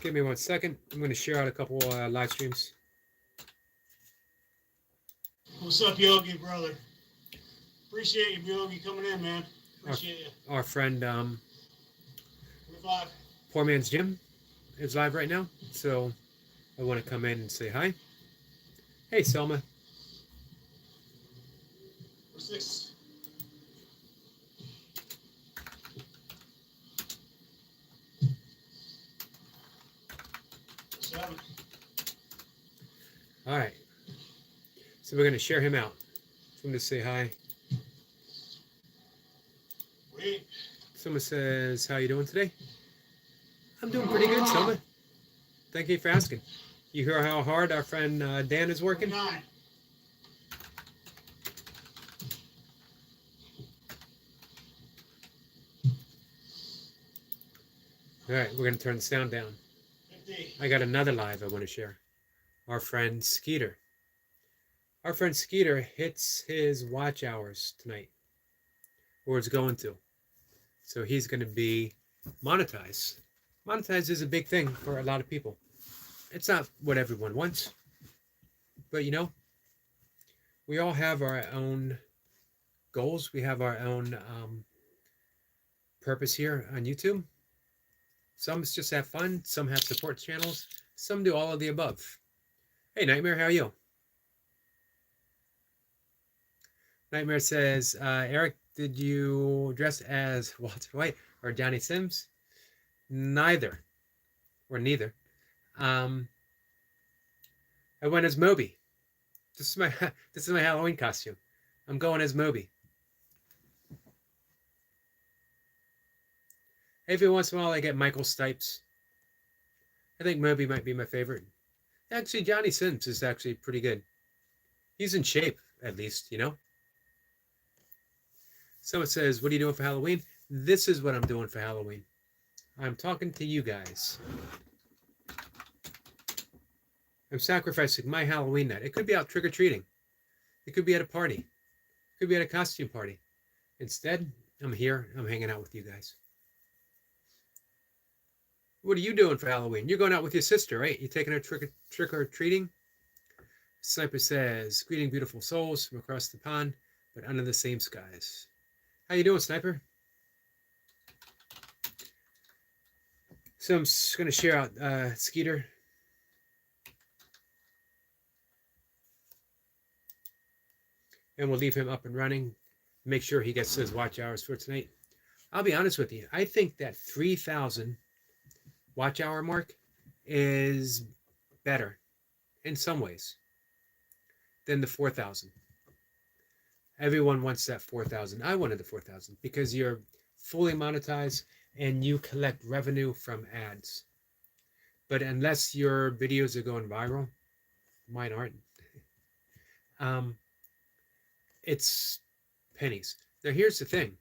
Give me 1 second. I'm going to share out a couple live streams. What's up, Yogi, brother? Appreciate you, Yogi, coming in, man. Appreciate you. Our friend 25. Poor Man's Jim is live right now, so I want to come in and say hi. Hey, Selma. 6. Seven. All right. So we're going to share him out. So I'm going to say hi. Wait. Selma says, how you doing today? I'm doing pretty good, Selma. Thank you for asking. You hear how hard our friend Dan is working? 9. All right, we're going to turn the sound down. 50. I got another live I want to share. Our friend Skeeter. Our friend Skeeter hits his watch hours tonight, or it's going to. So he's going to be monetized. Monetized is a big thing for a lot of people. It's not what everyone wants, but you know, we all have our own goals. We have our own purpose here on YouTube. Some just have fun. Some have support channels. Some do all of the above. Hey, Nightmare, how are you? Nightmare says, Eric, did you dress as Walter White or Johnny Sims? Neither, or neither. I went as Moby. This is my Halloween costume. I'm going as Moby. Every once in a while, I get Michael Stipes. I think Moby might be my favorite. Actually, Johnny Sims is actually pretty good. He's in shape, at least, you know? Someone says, what are you doing for Halloween? This is what I'm doing for Halloween. I'm talking to you guys. I'm sacrificing my Halloween night. It could be out trick-or-treating. It could be at a party. It could be at a costume party. Instead, I'm here. I'm hanging out with you guys. What are you doing for Halloween? You're going out with your sister, right? You're taking her trick-or-treating? Sniper says, greeting beautiful souls from across the pond, but under the same skies. How you doing, Sniper? So I'm just going to share out Skeeter. And we'll leave him up and running. Make sure he gets his watch hours for tonight. I'll be honest with you. I think that 3,000 watch hour mark is better in some ways than the 4,000. Everyone wants that 4,000. I wanted the 4,000 because you're fully monetized and you collect revenue from ads. But unless your videos are going viral, mine aren't. It's pennies. Now here's the thing.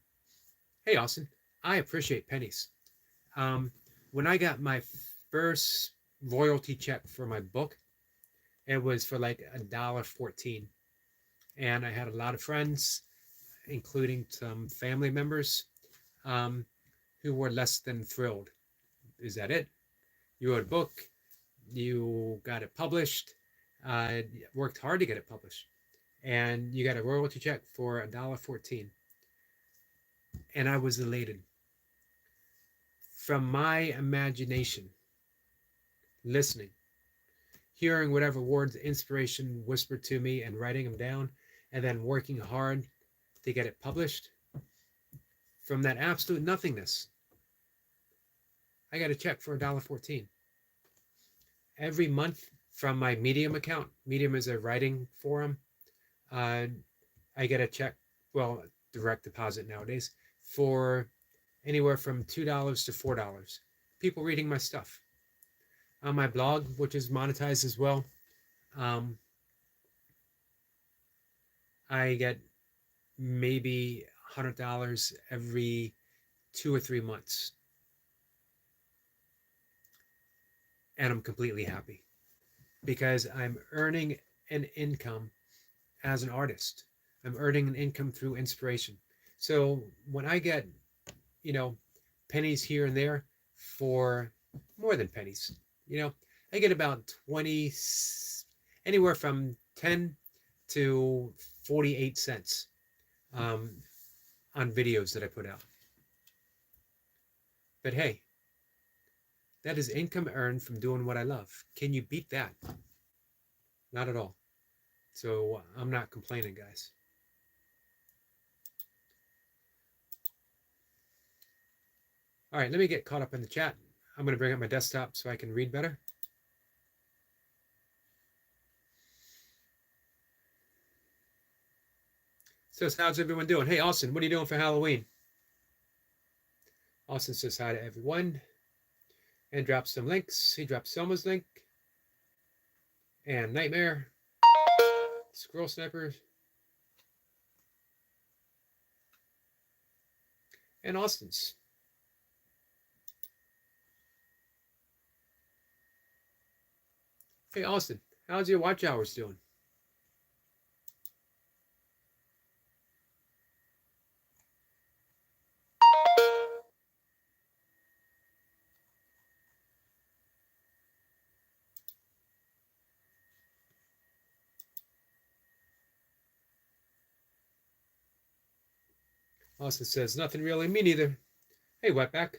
Hey, Austin, I appreciate pennies. When I got my first royalty check for my book, it was for like $1.14. And I had a lot of friends, including some family members, who were less than thrilled. Is that it? You wrote a book, you got it published, worked hard to get it published, and you got a royalty check for $1.14. And I was elated. From my imagination, listening, hearing whatever words inspiration whispered to me and writing them down, and then working hard to get it published, from that absolute nothingness, I got a check for $1.14. Every month from my Medium account, Medium is a writing forum, I get a check, well, direct deposit nowadays, for anywhere from $2 to $4. People reading my stuff. On my blog, which is monetized as well, I get maybe $100 every 2 or 3 months. And I'm completely happy because I'm earning an income as an artist. I'm earning an income through inspiration. So when I get, pennies here and there, for more than pennies, I get about 20, anywhere from 10 to 48 cents on videos that I put out. But hey, that is income earned from doing what I love. Can you beat that? Not at all. So I'm not complaining, guys. All right, let me get caught up in the chat. I'm going to bring up my desktop so I can read better. So how's everyone doing? Hey, Austin, what are you doing for Halloween? Austin says hi to everyone and drops some links. He dropped Selma's link and Nightmare, Squirrel Snipers, and Austin's. Hey, Austin, how's your watch hours doing? Austin says, nothing really, me neither. Hey, Wetback.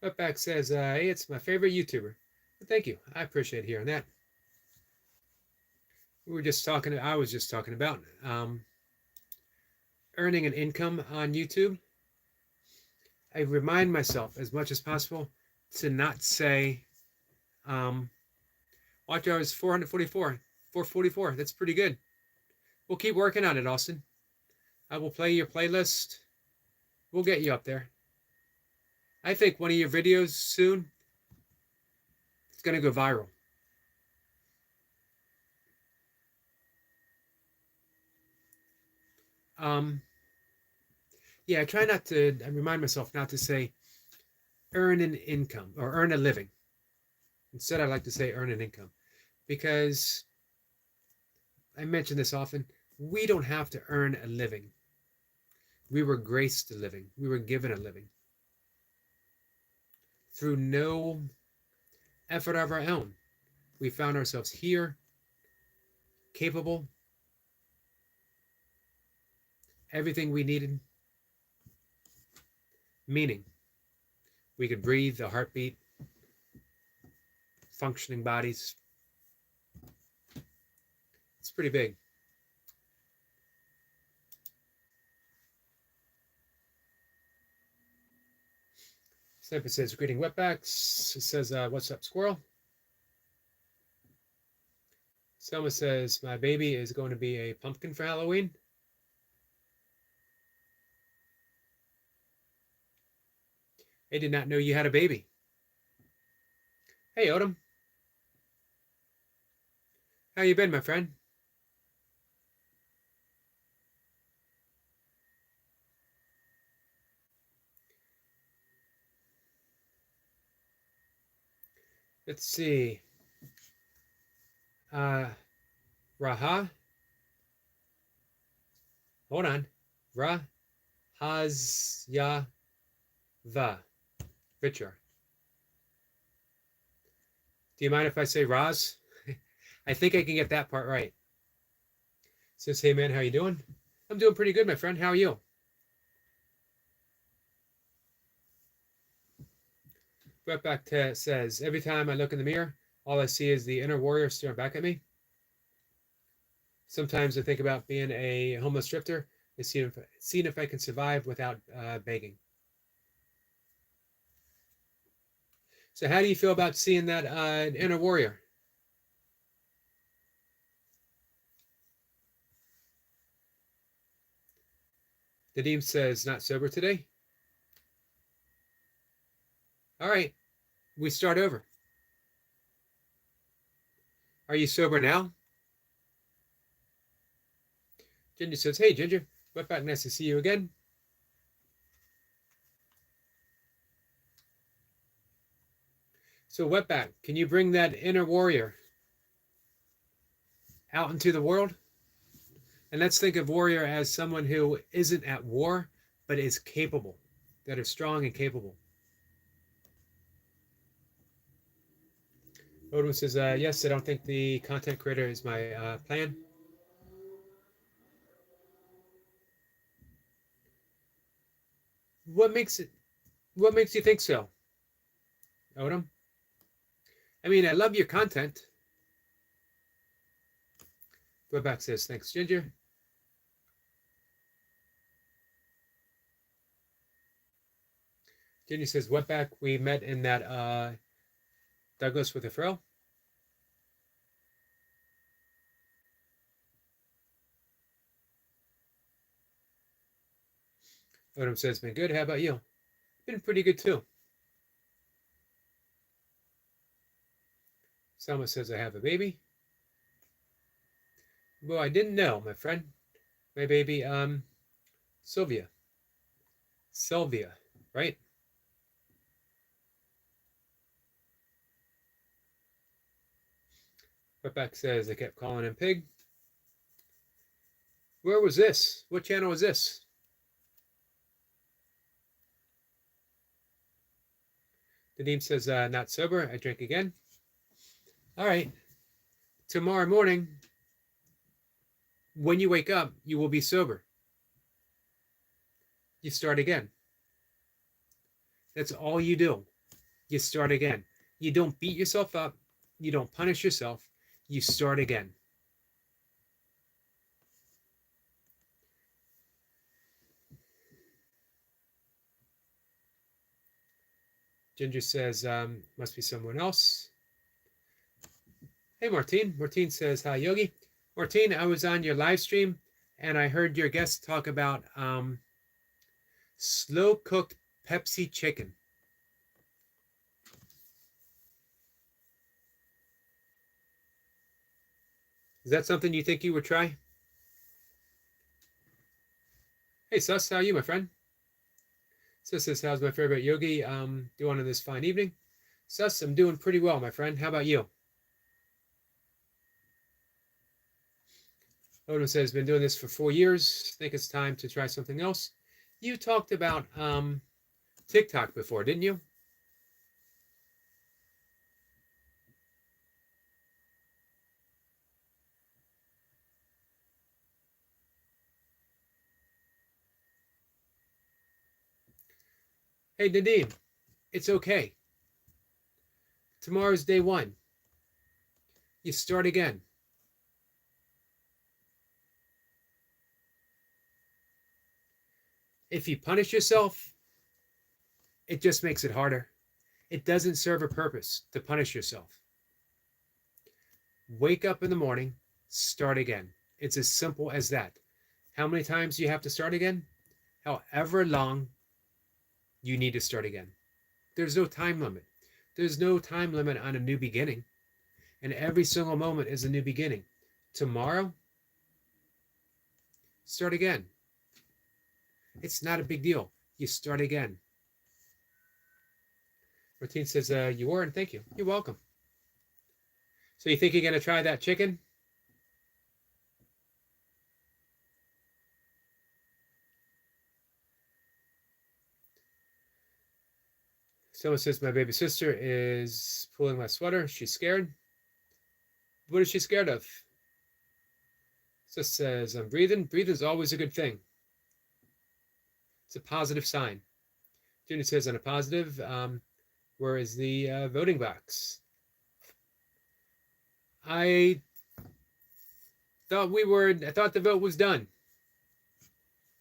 Wetback says, hey, it's my favorite YouTuber. Well, thank you. I appreciate hearing that. I was just talking about earning an income on YouTube. I remind myself as much as possible to not say, watch hours 444, 444. That's pretty good. We'll keep working on it, Austin. I will play your playlist. We'll get you up there. I think one of your videos soon, it's going to go viral. Yeah, I remind myself not to say earn an income or earn a living. Instead, I like to say earn an income, because I mention this often. We don't have to earn a living. We were graced a living. We were given a living through no effort of our own. We found ourselves here, capable, everything we needed, meaning we could breathe, a heartbeat, functioning bodies. It's pretty big. Sniper says, greeting wetbacks. It says, what's up, squirrel? Selma says, my baby is going to be a pumpkin for Halloween. I did not know you had a baby. Hey, Odom. How you been, my friend? Let's see. Raha. Hold on. Rahazya the Richard. Do you mind if I say Raz? I think I can get that part right. Says, hey man, how you doing? I'm doing pretty good, my friend. How are you? Wetback says, every time I look in the mirror, all I see is the inner warrior staring back at me. Sometimes I think about being a homeless drifter and seeing if I can survive without begging. So how do you feel about seeing that inner warrior? Nadeem says, not sober today. All right, we start over. Are you sober now? Ginger says, hey, Ginger, Wetback, nice to see you again. So Wetback, can you bring that inner warrior out into the world? And let's think of warrior as someone who isn't at war, but is capable, that is strong and capable. Odom says, yes, I don't think the content creator is my plan. What makes you think so, Odom? I mean, I love your content. Webback says, thanks, Ginger. Ginger says, Webback, we met in that Douglas with a Fro. Odom says, been good. How about you? Been pretty good too. Selma says, I have a baby. Well, I didn't know, my friend. My baby, Sylvia, right? Webback says, I kept calling him Pig. Where was this? What channel was this? Nadeem says, not sober. I drink again. All right. Tomorrow morning, when you wake up, you will be sober. You start again. That's all you do. You start again. You don't beat yourself up. You don't punish yourself. You start again. Ginger says, must be someone else. Hey, Martine. Martine says, hi, Yogi. Martine, I was on your live stream and I heard your guest talk about slow cooked Pepsi chicken. Is that something you think you would try? Hey, Sus, how are you, my friend? Sus says, how's my favorite yogi doing on this fine evening? Sus, I'm doing pretty well, my friend. How about you? Odom says, been doing this for 4 years. Think it's time to try something else. You talked about TikTok before, didn't you? Hey, Nadeem, it's okay. Tomorrow's day one. You start again. If you punish yourself, it just makes it harder. It doesn't serve a purpose to punish yourself. Wake up in the morning, start again. It's as simple as that. How many times do you have to start again? However long you need to start again. There's no time limit. There's no time limit on a new beginning. And every single moment is a new beginning. Tomorrow, start again. It's not a big deal. You start again. Martine says, you were, and thank you. You're welcome. So you think you're going to try that chicken? Someone says, my baby sister is pulling my sweater. She's scared. What is she scared of? Sis says, I'm breathing. Breathing is always a good thing. It's a positive sign. Junior says, on a positive, where is the voting box? I thought the vote was done.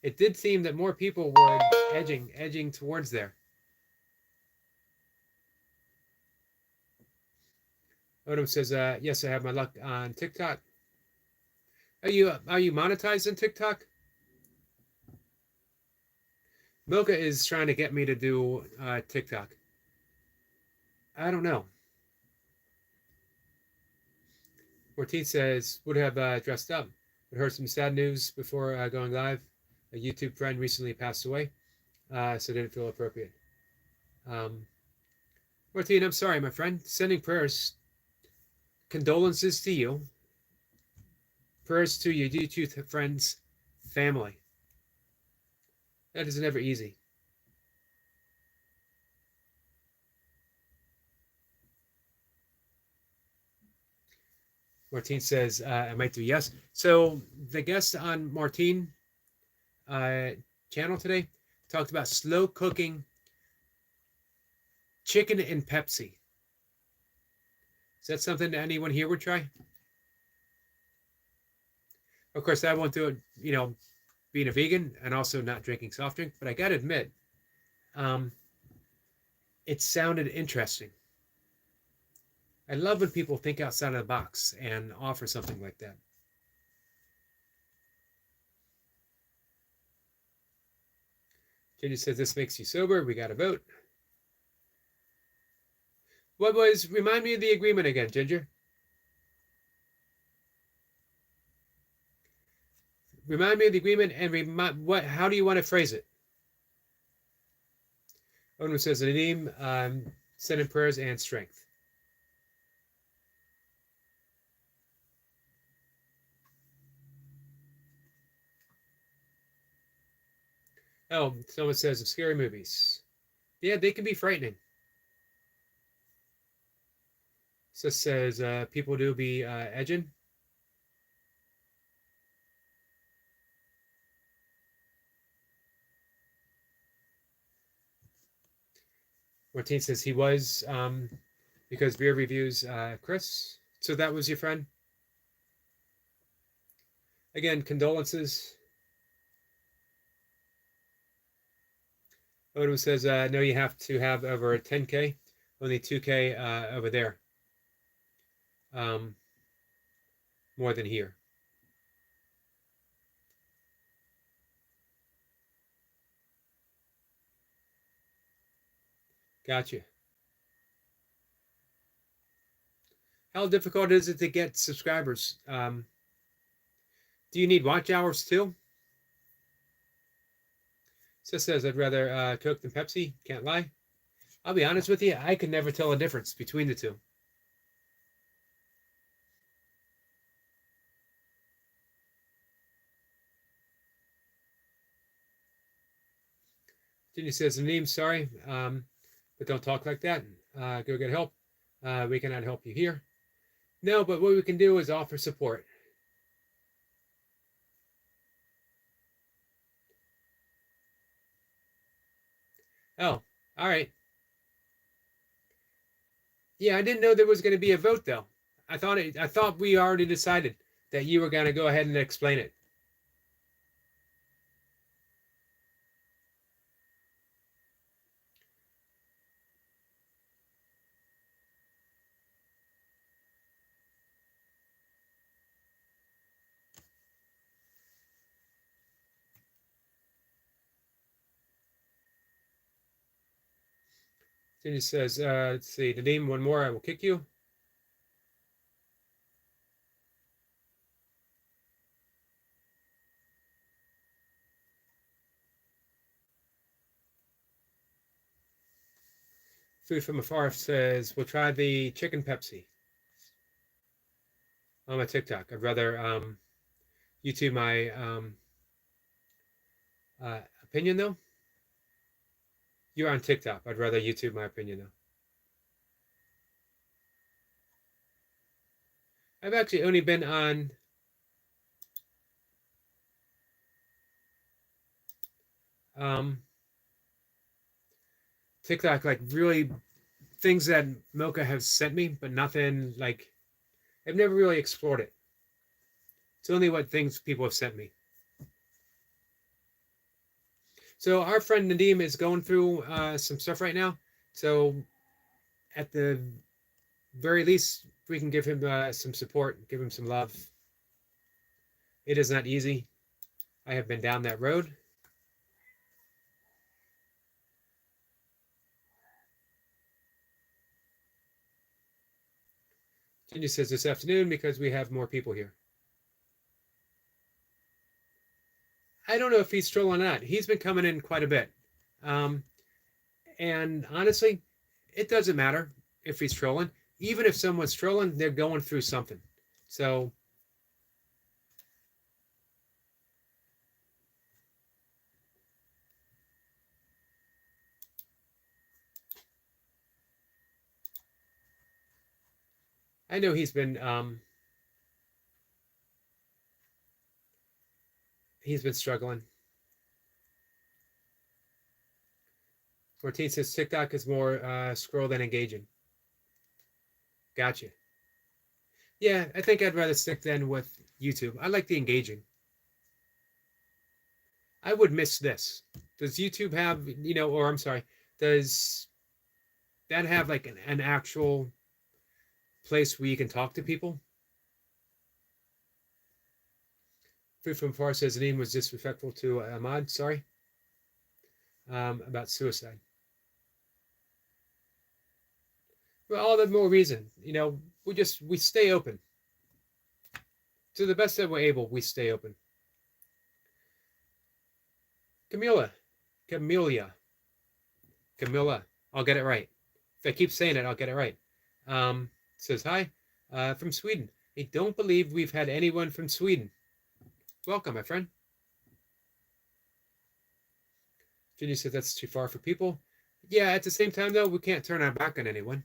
It did seem that more people were edging towards there. Odom says, yes, I have my luck on TikTok. Are you monetized on TikTok? Milka is trying to get me to do TikTok. I don't know. Ortiz says, would have dressed up, but heard some sad news before going live. A YouTube friend recently passed away, so didn't feel appropriate. Martine, I'm sorry, my friend. Sending prayers, condolences to you. Prayers to your YouTube friends, family. That is never easy. Martine says, I might do yes. So the guest on Martine channel today talked about slow cooking chicken and Pepsi. Is that something that anyone here would try? Of course, I won't do it, being a vegan and also not drinking soft drink, but I got to admit, it sounded interesting. I love when people think outside of the box and offer something like that. Ginger says this makes you sober. We got to vote. What was, remind me of the agreement again, Ginger? Remind me of the agreement and how do you want to phrase it? Odin says, Nadim, send in prayers and strength. Oh, someone says of scary movies. Yeah, they can be frightening. So says people do be edging. Martine says he was because beer reviews Chris. So that was your friend. Again, condolences. Odom says no, you have to have over 10K, only 2K over there. More than here. Gotcha. How difficult is it to get subscribers? Do you need watch hours too? So says I'd rather Coke than Pepsi. Can't lie. I'll be honest with you. I could never tell a difference between the two. Ginny says, Nadim, sorry, but don't talk like that. Go get help. We cannot help you here. No, but what we can do is offer support. Oh, all right. Yeah, I didn't know there was going to be a vote though. I thought we already decided that you were going to go ahead and explain it. Ginny says, let's see, Nadim, one more, I will kick you. Food from Afar says, we'll try the chicken Pepsi on my TikTok. I'd rather YouTube my opinion though. You're on TikTok. I'd rather YouTube my opinion though. I've actually only been on TikTok, like really things that Mocha has sent me, but nothing like I've never really explored it. It's only what things people have sent me. So our friend Nadim is going through some stuff right now. So at the very least, we can give him some support, give him some love. It is not easy. I have been down that road. Ginger says this afternoon because we have more people here. I don't know if he's trolling or not. He's been coming in quite a bit. And honestly, it doesn't matter if he's trolling. Even if someone's trolling, they're going through something. So I know he's been he's been struggling. Martine says TikTok is more scroll than engaging. Gotcha. Yeah, I think I'd rather stick then with YouTube. I like the engaging. I would miss this. Does YouTube have, or I'm sorry, does that have like an actual place where you can talk to people? Food from Far says Naeem was disrespectful to Ahmad. Sorry. About suicide. Well, all the more reason. We stay open. To the best that we're able, we stay open. Camilla. I'll get it right. If I keep saying it, I'll get it right. Says hi from Sweden. I don't believe we've had anyone from Sweden. Welcome, my friend. Ginny says that's too far for people. Yeah, at the same time, though, we can't turn our back on anyone.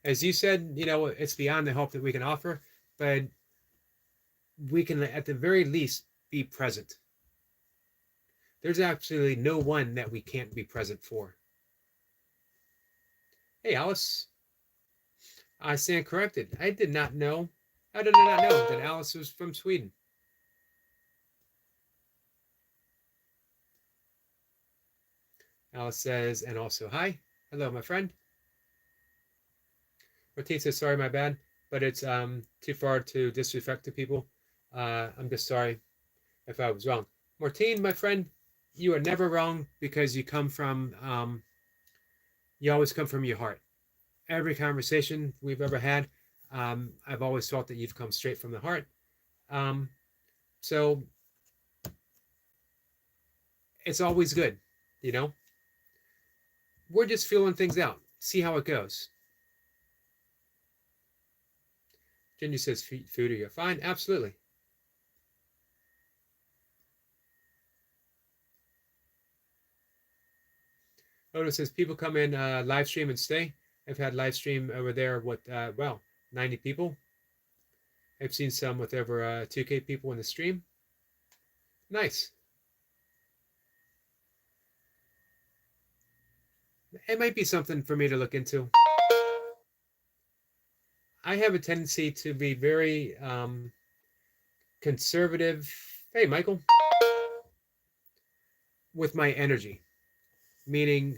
As you said, it's beyond the help that we can offer, but we can, at the very least, be present. There's absolutely no one that we can't be present for. Hey, Alice. I stand corrected. I did not know. How did I not know that Alice was from Sweden? Alice says, and also hi. Hello, my friend. Martine says, sorry, my bad, but it's too far to disrespect to people. I'm just sorry if I was wrong. Martine, my friend, you are never wrong because you come from, you always come from your heart. Every conversation we've ever had, I've always felt that you've come straight from the heart. So it's always good, We're just feeling things out. See how it goes. Ginger says, food, are you fine? Absolutely. Odo says, people come in live stream and stay. I've had live stream over there with, 90 people. I've seen some with over 2K people in the stream. Nice. It might be something for me to look into. I have a tendency to be very conservative. Hey, Michael. With my energy, meaning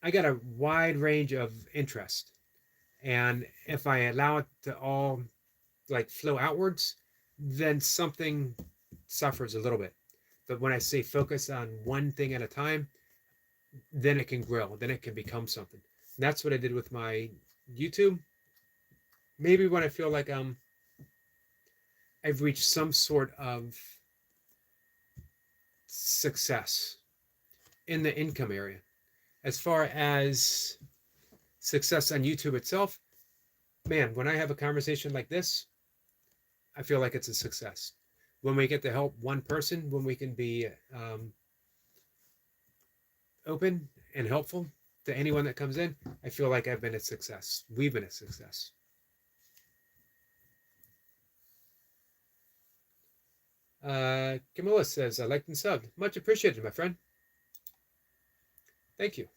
I got a wide range of interest. And if I allow it to all like flow outwards, then something suffers a little bit. But when I say focus on one thing at a time, then it can grow, then it can become something. And that's what I did with my YouTube. Maybe when I feel like I've reached some sort of success in the income area. As far as success on YouTube itself, man, when I have a conversation like this, I feel like it's a success. When we get to help one person, when we can be open and helpful to anyone that comes in, I feel like I've been a success. We've been a success. Camilla says, I liked and subbed. Much appreciated, my friend. Thank you.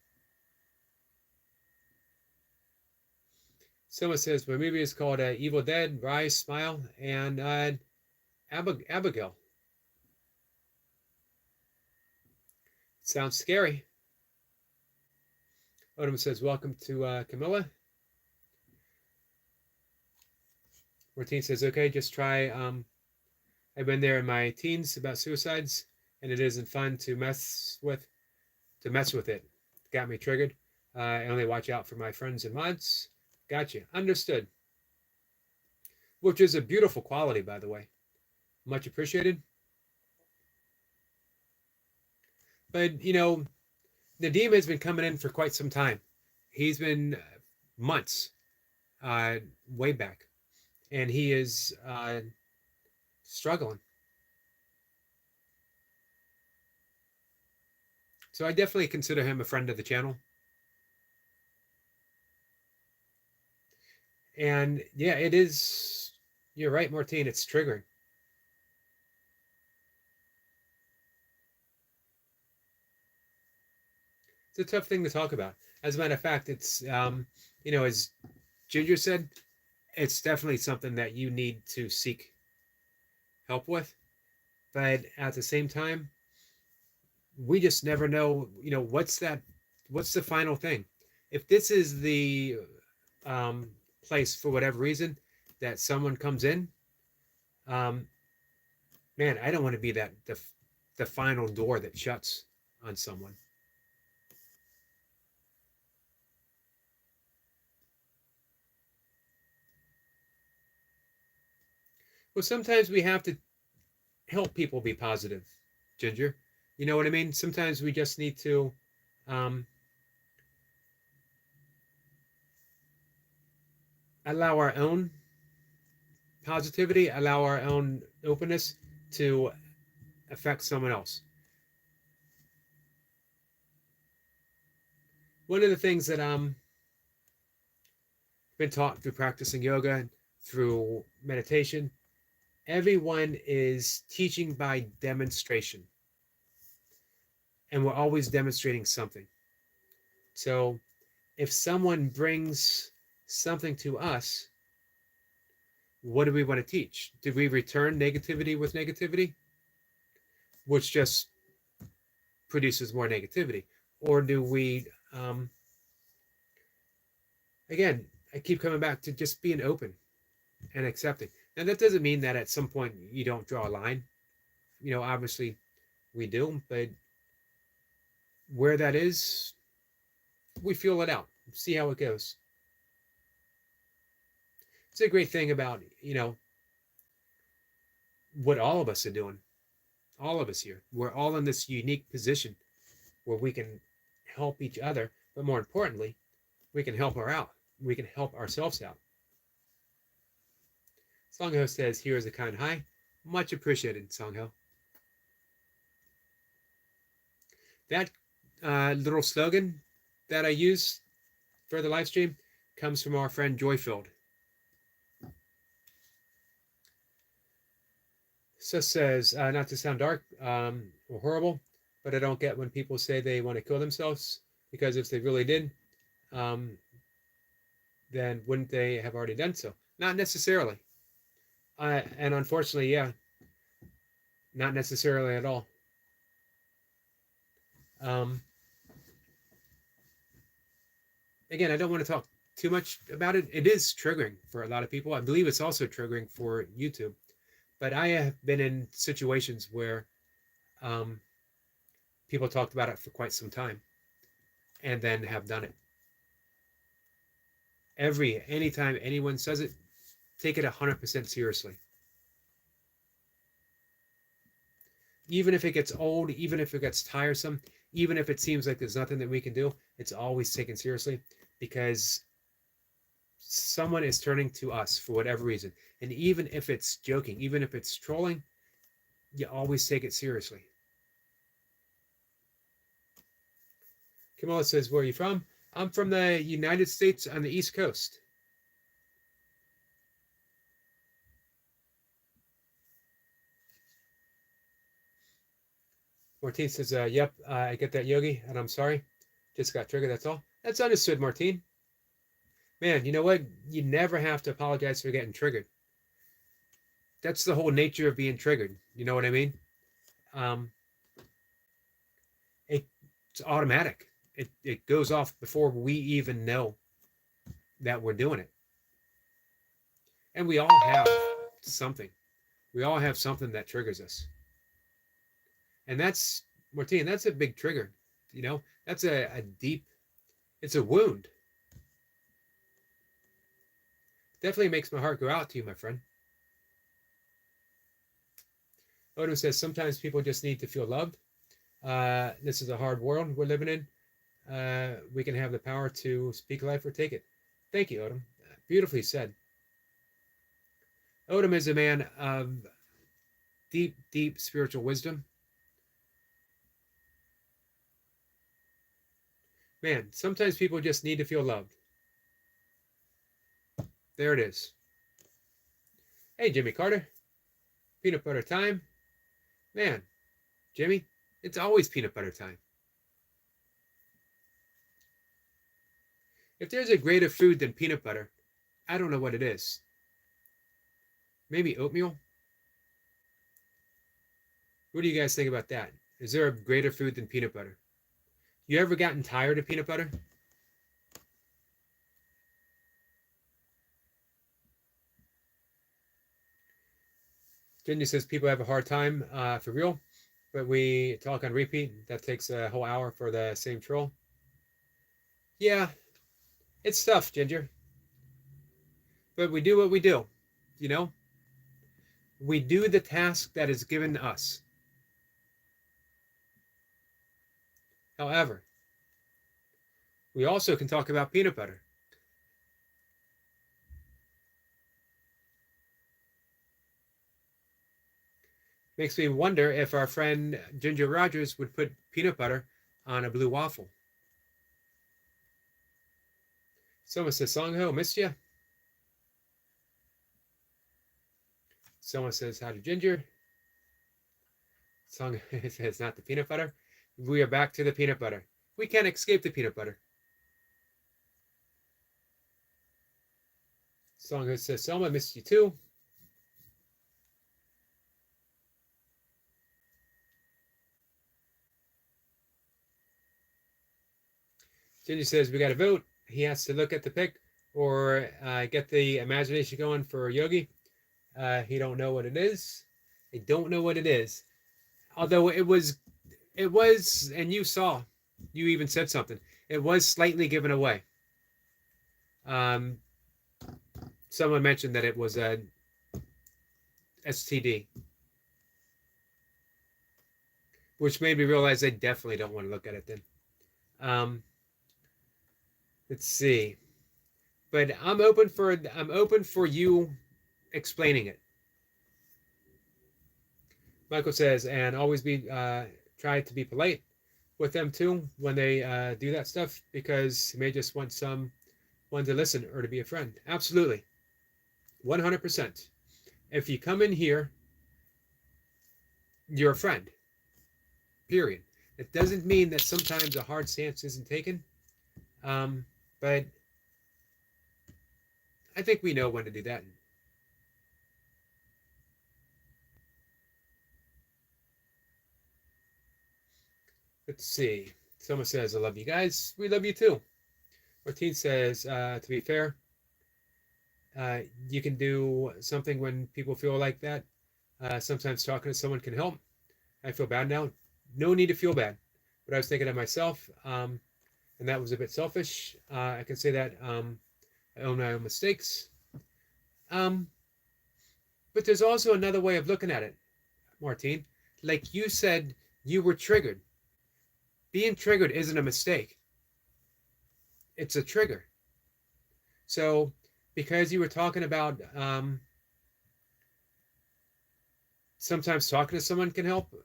Someone says, my movie is called Evil Dead, Rise, Smile, and Abigail. Sounds scary. Odom says, welcome to Camilla. Martine says, okay, just try. I've been there in my teens about suicides, and it isn't fun to mess with it. Got me triggered. I only watch out for my friends and mods. Gotcha. Understood. Which is a beautiful quality, by the way. Much appreciated. But, Nadim has been coming in for quite some time. He's been months, way back. And he is struggling. So I definitely consider him a friend of the channel. And yeah, it is, you're right, Martine, it's triggering. It's a tough thing to talk about. As a matter of fact, it's as Ginger said, it's definitely something that you need to seek help with. But at the same time, we just never know. What's the final thing? If this is the um, place for whatever reason that someone comes in, um, man, I don't want to be the final door that shuts on someone. Well, sometimes we have to help people be positive, Ginger. You know what I mean? Sometimes we just need to um, allow our own positivity, allow our own openness to affect someone else. One of the things that been taught through practicing yoga and through meditation, everyone is teaching by demonstration, and we're always demonstrating something. So if someone brings something to us, what do we want to teach? Do we return negativity with negativity, which just produces more negativity? Or do we, again, I keep coming back to just being open and accepting. Now, that doesn't mean that at some point you don't draw a line. Obviously we do, but where that is, we feel it out, see how it goes. It's a great thing about, what all of us are doing. All of us here, we're all in this unique position where we can help each other, but more importantly, we can help her out. We can help ourselves out. Songho says, here is a kind hi. Much appreciated, Songho. That little slogan that I use for the live stream comes from our friend Joyfield. So says, not to sound dark or horrible, but I don't get when people say they want to kill themselves, because if they really did, then wouldn't they have already done so? Not necessarily. And unfortunately, yeah, not necessarily at all. Again, I don't want to talk too much about it. It is triggering for a lot of people. I believe it's also triggering for YouTube. But I have been in situations where people talked about it for quite some time and then have done it. Anytime anyone says it, take it 100% seriously. Even if it gets old, even if it gets tiresome, even if it seems like there's nothing that we can do, it's always taken seriously, because someone is turning to us for whatever reason. And even if it's joking, even if it's trolling, you always take it seriously. Kamala says, where are you from? I'm from the United States on the East Coast. Martine says, yep, I get that, Yogi, and I'm sorry. Just got triggered, that's all. That's understood, Martine. Man, you know what? You never have to apologize for getting triggered. That's the whole nature of being triggered. You know what I mean? It's automatic. It goes off before we even know that we're doing it. And we all have something. We all have something that triggers us. And that's, Martine, that's a big trigger. That's a deep, it's a wound. Definitely makes my heart go out to you, my friend. Odom says, sometimes people just need to feel loved. This is a hard world we're living in. We can have the power to speak life or take it. Thank you, Odom. Beautifully said. Odom is a man of deep, deep spiritual wisdom. Man, sometimes people just need to feel loved. There it is. Hey, Jimmy Carter. Peanut butter time. Man, Jimmy, it's always peanut butter time. If there's a greater food than peanut butter, I don't know what it is. Maybe oatmeal? What do you guys think about that? Is there a greater food than peanut butter? You ever gotten tired of peanut butter? Ginger says people have a hard time for real, but we talk on repeat. That takes a whole hour for the same troll. Yeah, it's tough, Ginger. But we do what we do, you know? We do the task that is given us. However, we also can talk about peanut butter. Makes me wonder if our friend Ginger Rogers would put peanut butter on a blue waffle. Someone says, Song Ho, missed ya. Someone says, how to Ginger. Song says, not the peanut butter. We are back to the peanut butter. We can't escape the peanut butter. Song says, Selma, missed you too. Ginger says, we got to vote. He has to look at the pic or get the imagination going for Yogi. He don't know what it is. I don't know what it is. Although it was, and you saw, you even said something. It was slightly given away. Someone mentioned that it was a STD, which made me realize I definitely don't want to look at it then. Let's see, but I'm open for you explaining it. Michael says, and always be try to be polite with them too when they do that stuff, because you may just want someone to listen or to be a friend. Absolutely, 100%. If you come in here, you're a friend. Period. It doesn't mean that sometimes a hard stance isn't taken, but I think we know when to do that. Let's see. Someone says, I love you guys. We love you too. Martine says, to be fair, you can do something when people feel like that. Sometimes talking to someone can help. I feel bad now. No need to feel bad. But I was thinking of myself, and that was a bit selfish. I can say that I own my own mistakes. But there's also another way of looking at it, Martine. Like you said, you were triggered. Being triggered isn't a mistake. It's a trigger. So because you were talking about sometimes talking to someone can help,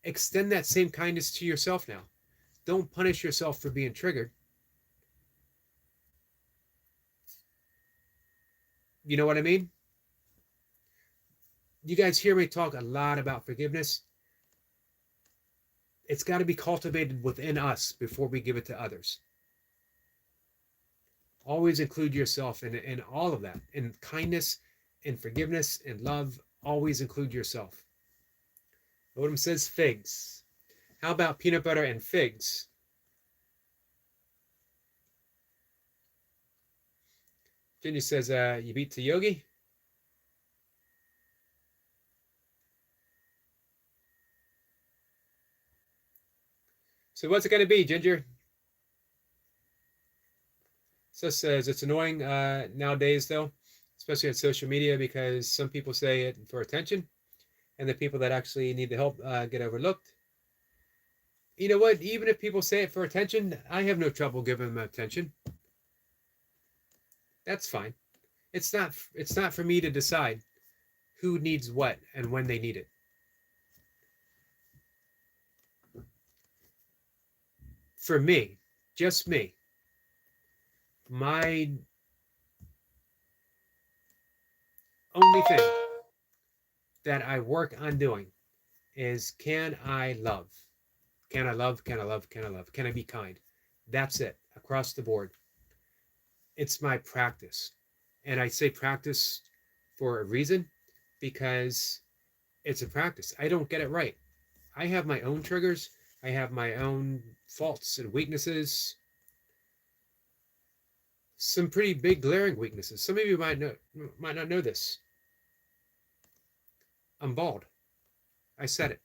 extend that same kindness to yourself now. Don't punish yourself for being triggered. You know what I mean? You guys hear me talk a lot about forgiveness. It's got to be cultivated within us before we give it to others. Always include yourself in all of that. In kindness, in forgiveness, in love, always include yourself. Odom says figs. How about peanut butter and figs? Ginny says, you beat to Yogi? So what's it going to be, Ginger? So says it's annoying nowadays, though, especially on social media, because some people say it for attention, and the people that actually need the help get overlooked. You know what? Even if people say it for attention, I have no trouble giving them attention. That's fine. It's not for me to decide who needs what and when they need it. For me, just me, my only thing that I work on doing is, can I love? Can I love? Can I love? Can I love? Can I be kind? That's it. across the board. It's my practice. And I say practice for a reason, because it's a practice. I don't get it right. I have my own triggers. I have my own faults and weaknesses. Some pretty big glaring weaknesses. Some of you might not know this. I'm bald. I said it.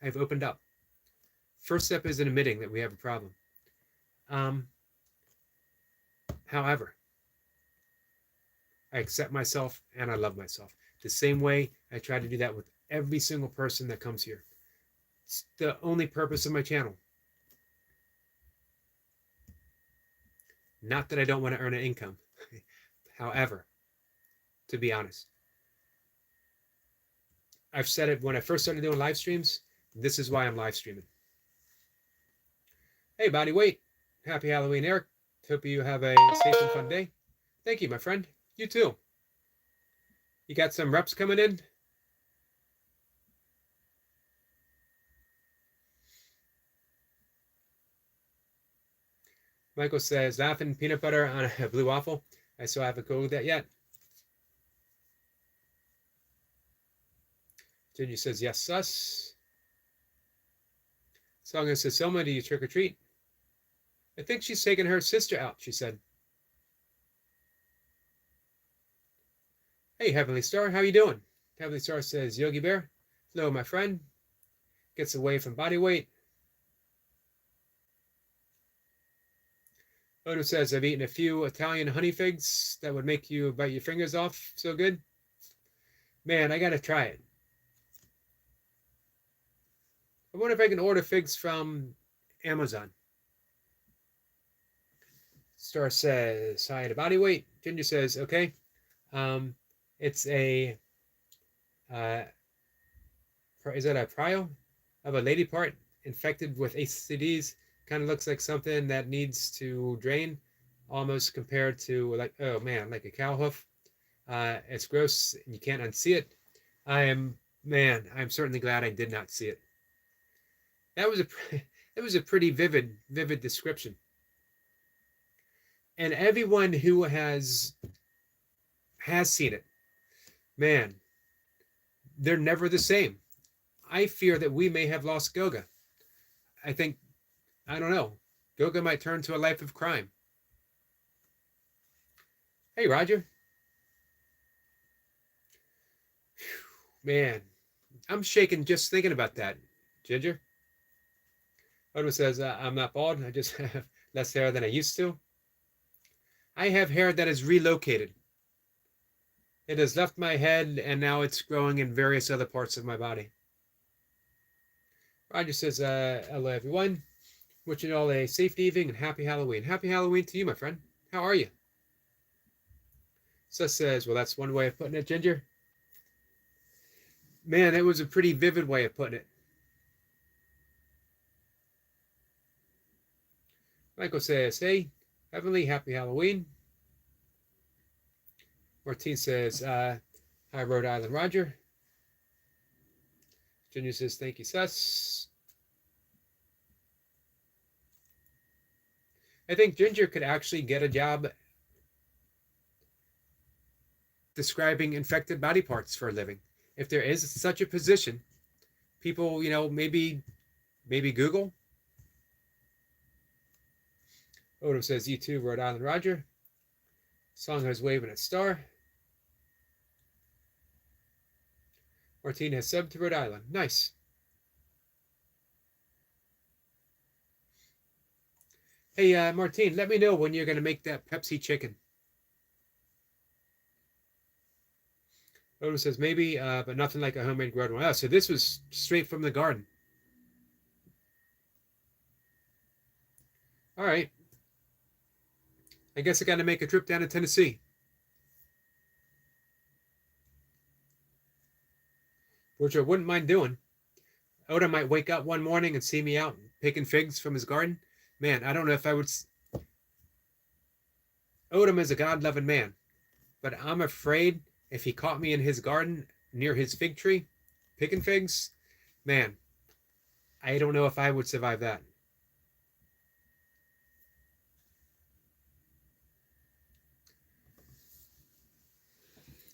I've opened up. First step is in admitting that we have a problem. However, I accept myself and I love myself. The same way I try to do that with every single person that comes here. It's the only purpose of my channel. Not that I don't want to earn an income. However, to be honest, I've said it when I first started doing live streams. This is why I'm live streaming. Hey, Body Weight. Happy Halloween, Eric. Hope you have a safe and fun day. Thank you, my friend. You too. You got some reps coming in? Michael says, laughing peanut butter on a blue waffle. I still haven't googled that yet. Ginger says, yes, sus. Songa says, Selma, do you trick or treat? I think she's taking her sister out, she said. Hey, Heavenly Star, how you doing? Heavenly Star says, Yogi Bear, hello, my friend. Gets away from body weight. Odo says, I've eaten a few Italian honey figs that would make you bite your fingers off so good. Man, I gotta try it. I wonder if I can order figs from Amazon. Star says, hi to body weight. Ginger says, okay. It's a, is that a prio of a lady part infected with STDs? Kind of looks like something that needs to drain, almost compared to like, oh man, like a cow hoof. It's gross and you can't unsee it. I'm certainly glad I did not see it. That was a pretty vivid description. And everyone who has seen it, man, they're never the same. I fear that we may have lost Goga. I don't know. Goga might turn to a life of crime. Hey, Roger. Man, I'm shaking just thinking about that. Ginger? Odo says, I'm not bald. I just have less hair than I used to. I have hair that is relocated. It has left my head and now it's growing in various other parts of my body. Roger says, hello, everyone. Wishing you all a safe evening and happy Halloween. Happy Halloween to you, my friend. How are you? Seth says, well, that's one way of putting it, Ginger. Man, that was a pretty vivid way of putting it. Michael says, hey, Heavenly, happy Halloween. Martine says, hi, Rhode Island Roger. Ginger says, thank you, Sus. I think Ginger could actually get a job describing infected body parts for a living. If there is such a position, people, maybe Google. Odo says, you too, Rhode Island Roger. Song has waving a star. Martine has subbed to Rhode Island. Nice. Hey, Martine, let me know when you're going to make that Pepsi chicken. Odo says, maybe, but nothing like a homemade grown one. Oh, so this was straight from the garden. All right. I guess I got to make a trip down to Tennessee. Which I wouldn't mind doing. Oda might wake up one morning and see me out picking figs from his garden. Man, I don't know if I would. Odom is a God-loving man, but I'm afraid if he caught me in his garden near his fig tree, picking figs, man, I don't know if I would survive that.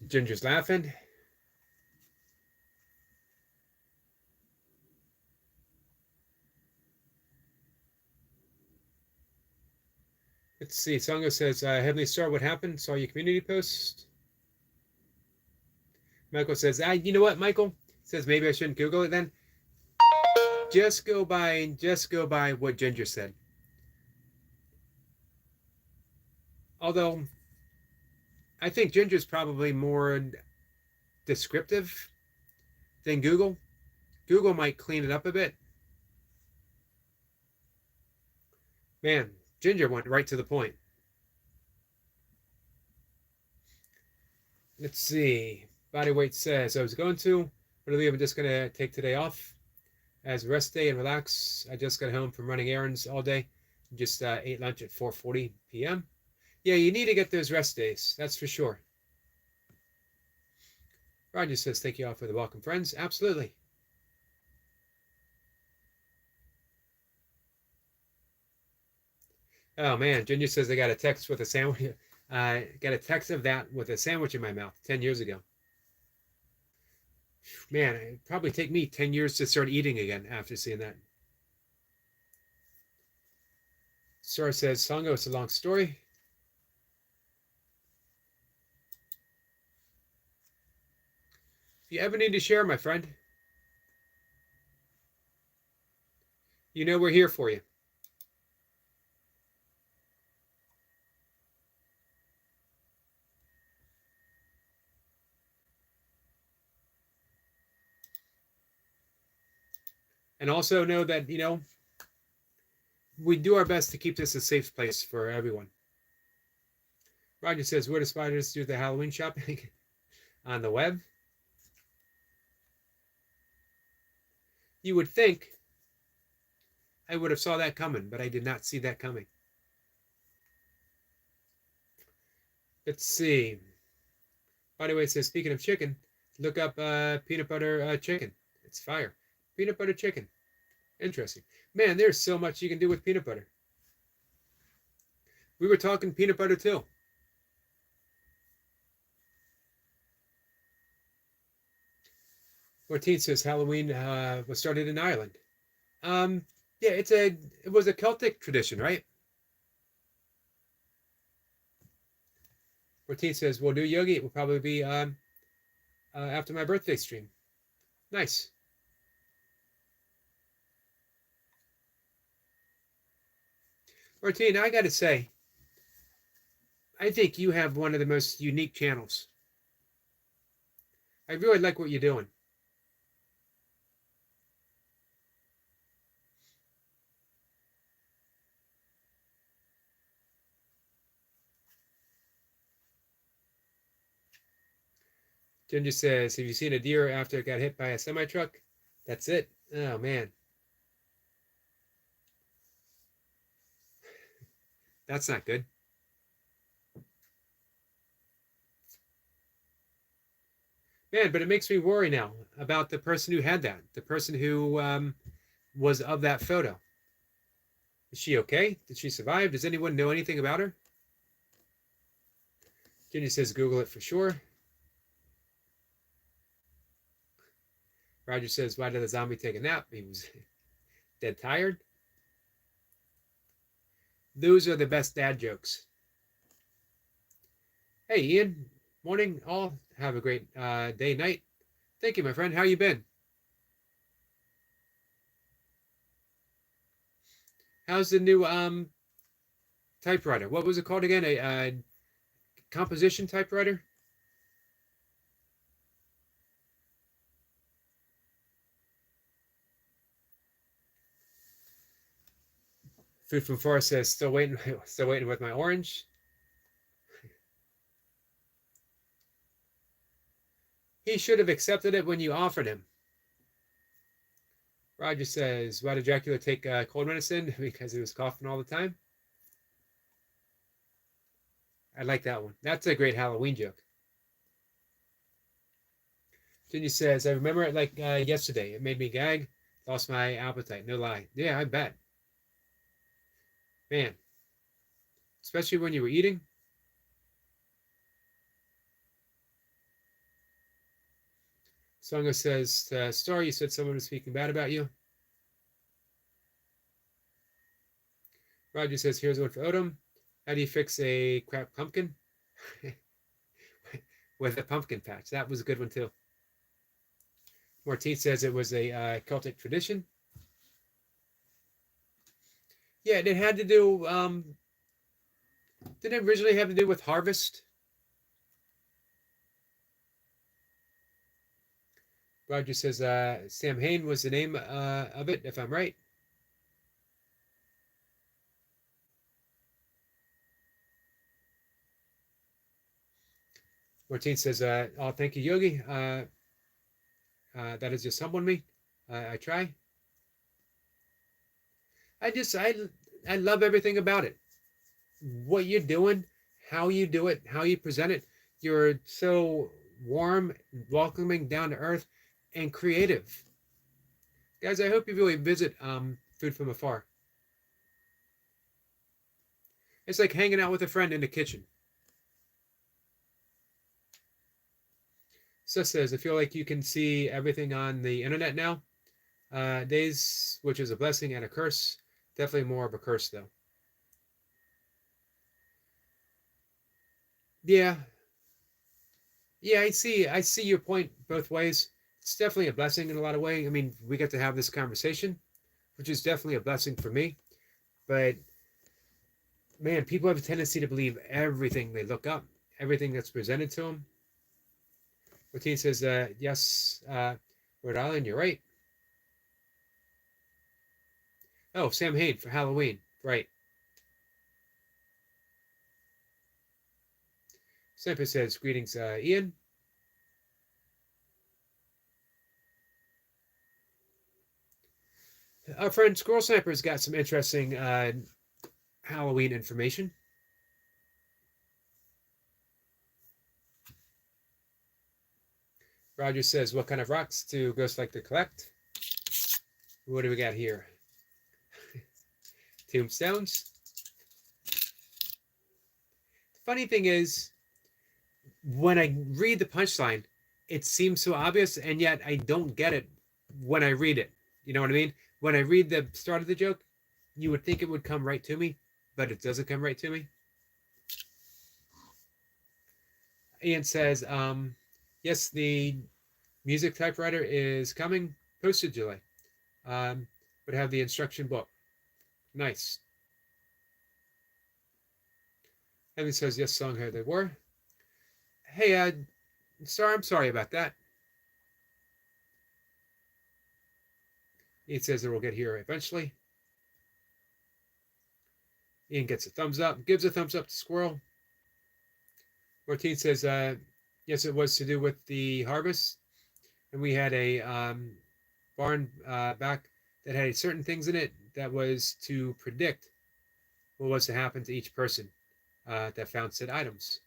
Ginger's laughing. Let's see. Songo says, Heavenly Star, what happened? Saw your community post. Michael says, you know what, Michael? Says maybe I shouldn't Google it then. Just go by what Ginger said. Although I think Ginger's probably more descriptive than Google. Google might clean it up a bit. Man, Ginger went right to the point. Let's see. Bodyweight says, I was going to, but I believe I'm just going to take today off as a rest day and relax. I just got home from running errands all day. Just ate lunch at 4:40 p.m. Yeah, you need to get those rest days. That's for sure. Roger says, thank you all for the welcome, friends. Absolutely. Oh, man. Ginger says, I got a text with a sandwich. Got a text of that with a sandwich in my mouth 10 years ago. Man, it'd probably take me 10 years to start eating again after seeing that. Sora says, Songo, it's a long story. If you ever need to share, my friend, you know we're here for you. And also know that, we do our best to keep this a safe place for everyone. Roger says, where do spiders do the Halloween shopping? On the web? You would think I would have saw that coming, but I did not see that coming. Let's see. By the way, it says, speaking of chicken, look up peanut butter chicken. It's fire. Peanut butter chicken. Interesting. Man, there's so much you can do with peanut butter. We were talking peanut butter too. Martine says Halloween was started in Ireland. Yeah, it was a Celtic tradition, right? Martine says, we'll do yogi. It will probably be after my birthday stream. Nice. Martine, I got to say, I think you have one of the most unique channels. I really like what you're doing. Ginger says, have you seen a deer after it got hit by a semi-truck? That's it. Oh, man. That's not good. Man, but it makes me worry now about the person who had that, the person who was of that photo. Is she okay? Did she survive? Does anyone know anything about her? Ginger says, Google it for sure. Roger says, why did the zombie take a nap? He was dead tired. Those are the best dad jokes. Hey, Ian. Morning, all. Have a great day, night. Thank you, my friend. How you been? How's the new typewriter? What was it called again? A composition typewriter? Food from Forest says, still waiting with my orange. He should have accepted it when you offered him. Roger says, why did Dracula take cold medicine? Because he was coughing all the time. I like that one. That's a great Halloween joke. Ginny says, I remember it like yesterday. It made me gag. Lost my appetite. No lie. Yeah, I bet. Man. Especially when you were eating. Songa says, Star, you said someone was speaking bad about you. Roger says, here's one for Odom. How do you fix a crap pumpkin? With a pumpkin patch. That was a good one, too. Martine says it was a Celtic tradition. Yeah, it had to do, didn't it originally have to do with harvest? Roger says Sam Hain was the name of it, if I'm right. Martine says, oh, thank you, Yogi. That is just someone me. I try. I love everything about it. What you're doing, how you do it, how you present it. You're so warm, welcoming, down to earth, and creative. Guys, I hope you really visit Food from Afar. It's like hanging out with a friend in the kitchen. Sus says, I feel like you can see everything on the internet now. Days, which is a blessing and a curse. Definitely more of a curse, though. Yeah. Yeah, I see your point both ways. It's definitely a blessing in a lot of ways. I mean, we get to have this conversation, which is definitely a blessing for me. But man, people have a tendency to believe everything they look up, everything that's presented to them. Martine says, yes, Rhode Island, you're right. Oh, Sam Hain for Halloween. Right. Semper says, greetings, Ian. Our friend Squirrel Sniper's got some interesting Halloween information. Roger says, what kind of rocks do ghosts like to collect? What do we got here? Tombstones. The funny thing is, when I read the punchline, it seems so obvious, and yet I don't get it when I read it. You know what I mean? When I read the start of the joke, you would think it would come right to me, but it doesn't come right to me. Ian says, yes, the music typewriter is coming, posted July, but have the instruction book. Nice. Evan says, yes, song here they were. Hey, Star, I'm sorry about that. Ian says that we'll get here eventually. Ian gets a thumbs up, gives a thumbs up to Squirrel. Martine says, yes, it was to do with the harvest. And we had a barn back that had certain things in it that was to predict what was to happen to each person that found said items.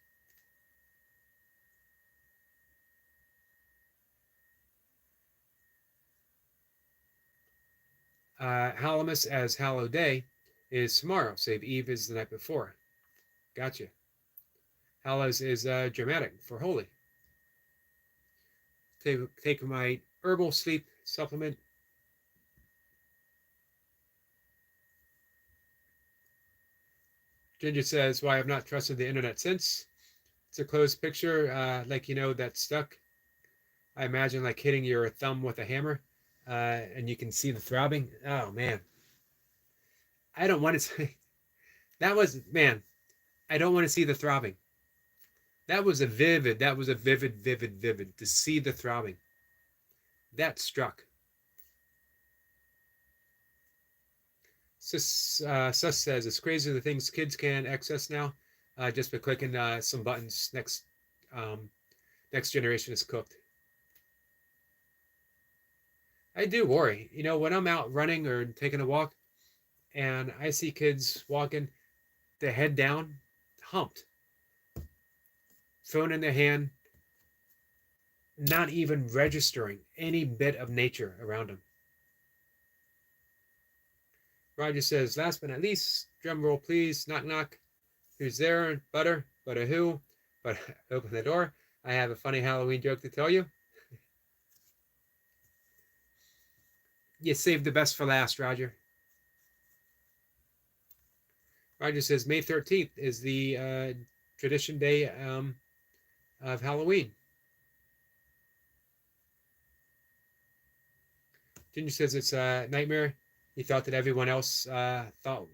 Hallowmas as Hallow Day is tomorrow, save Eve is the night before. Gotcha. Hallows is dramatic for holy. Take my herbal sleep supplement. Ginger says, why I've not trusted the internet since. It's a closed picture, like, you know, that stuck. I imagine like hitting your thumb with a hammer, and you can see the throbbing. Oh, man. I don't want to say. That was, man, I don't want to see the throbbing. That was a vivid, vivid. To see the throbbing. That struck. Sus says, it's crazy the things kids can access now just by clicking some buttons. Next generation is cooked. I do worry. You know, when I'm out running or taking a walk and I see kids walking, the head down, humped, phone in their hand, not even registering any bit of nature around them. Roger says, last but not least, drum roll please, knock knock. Who's there? Butter? Butter who? But open the door. I have a funny Halloween joke to tell you. You saved the best for last, Roger. Roger says May 13th is the tradition day of Halloween. Ginger says it's a nightmare. He thought that everyone else thought,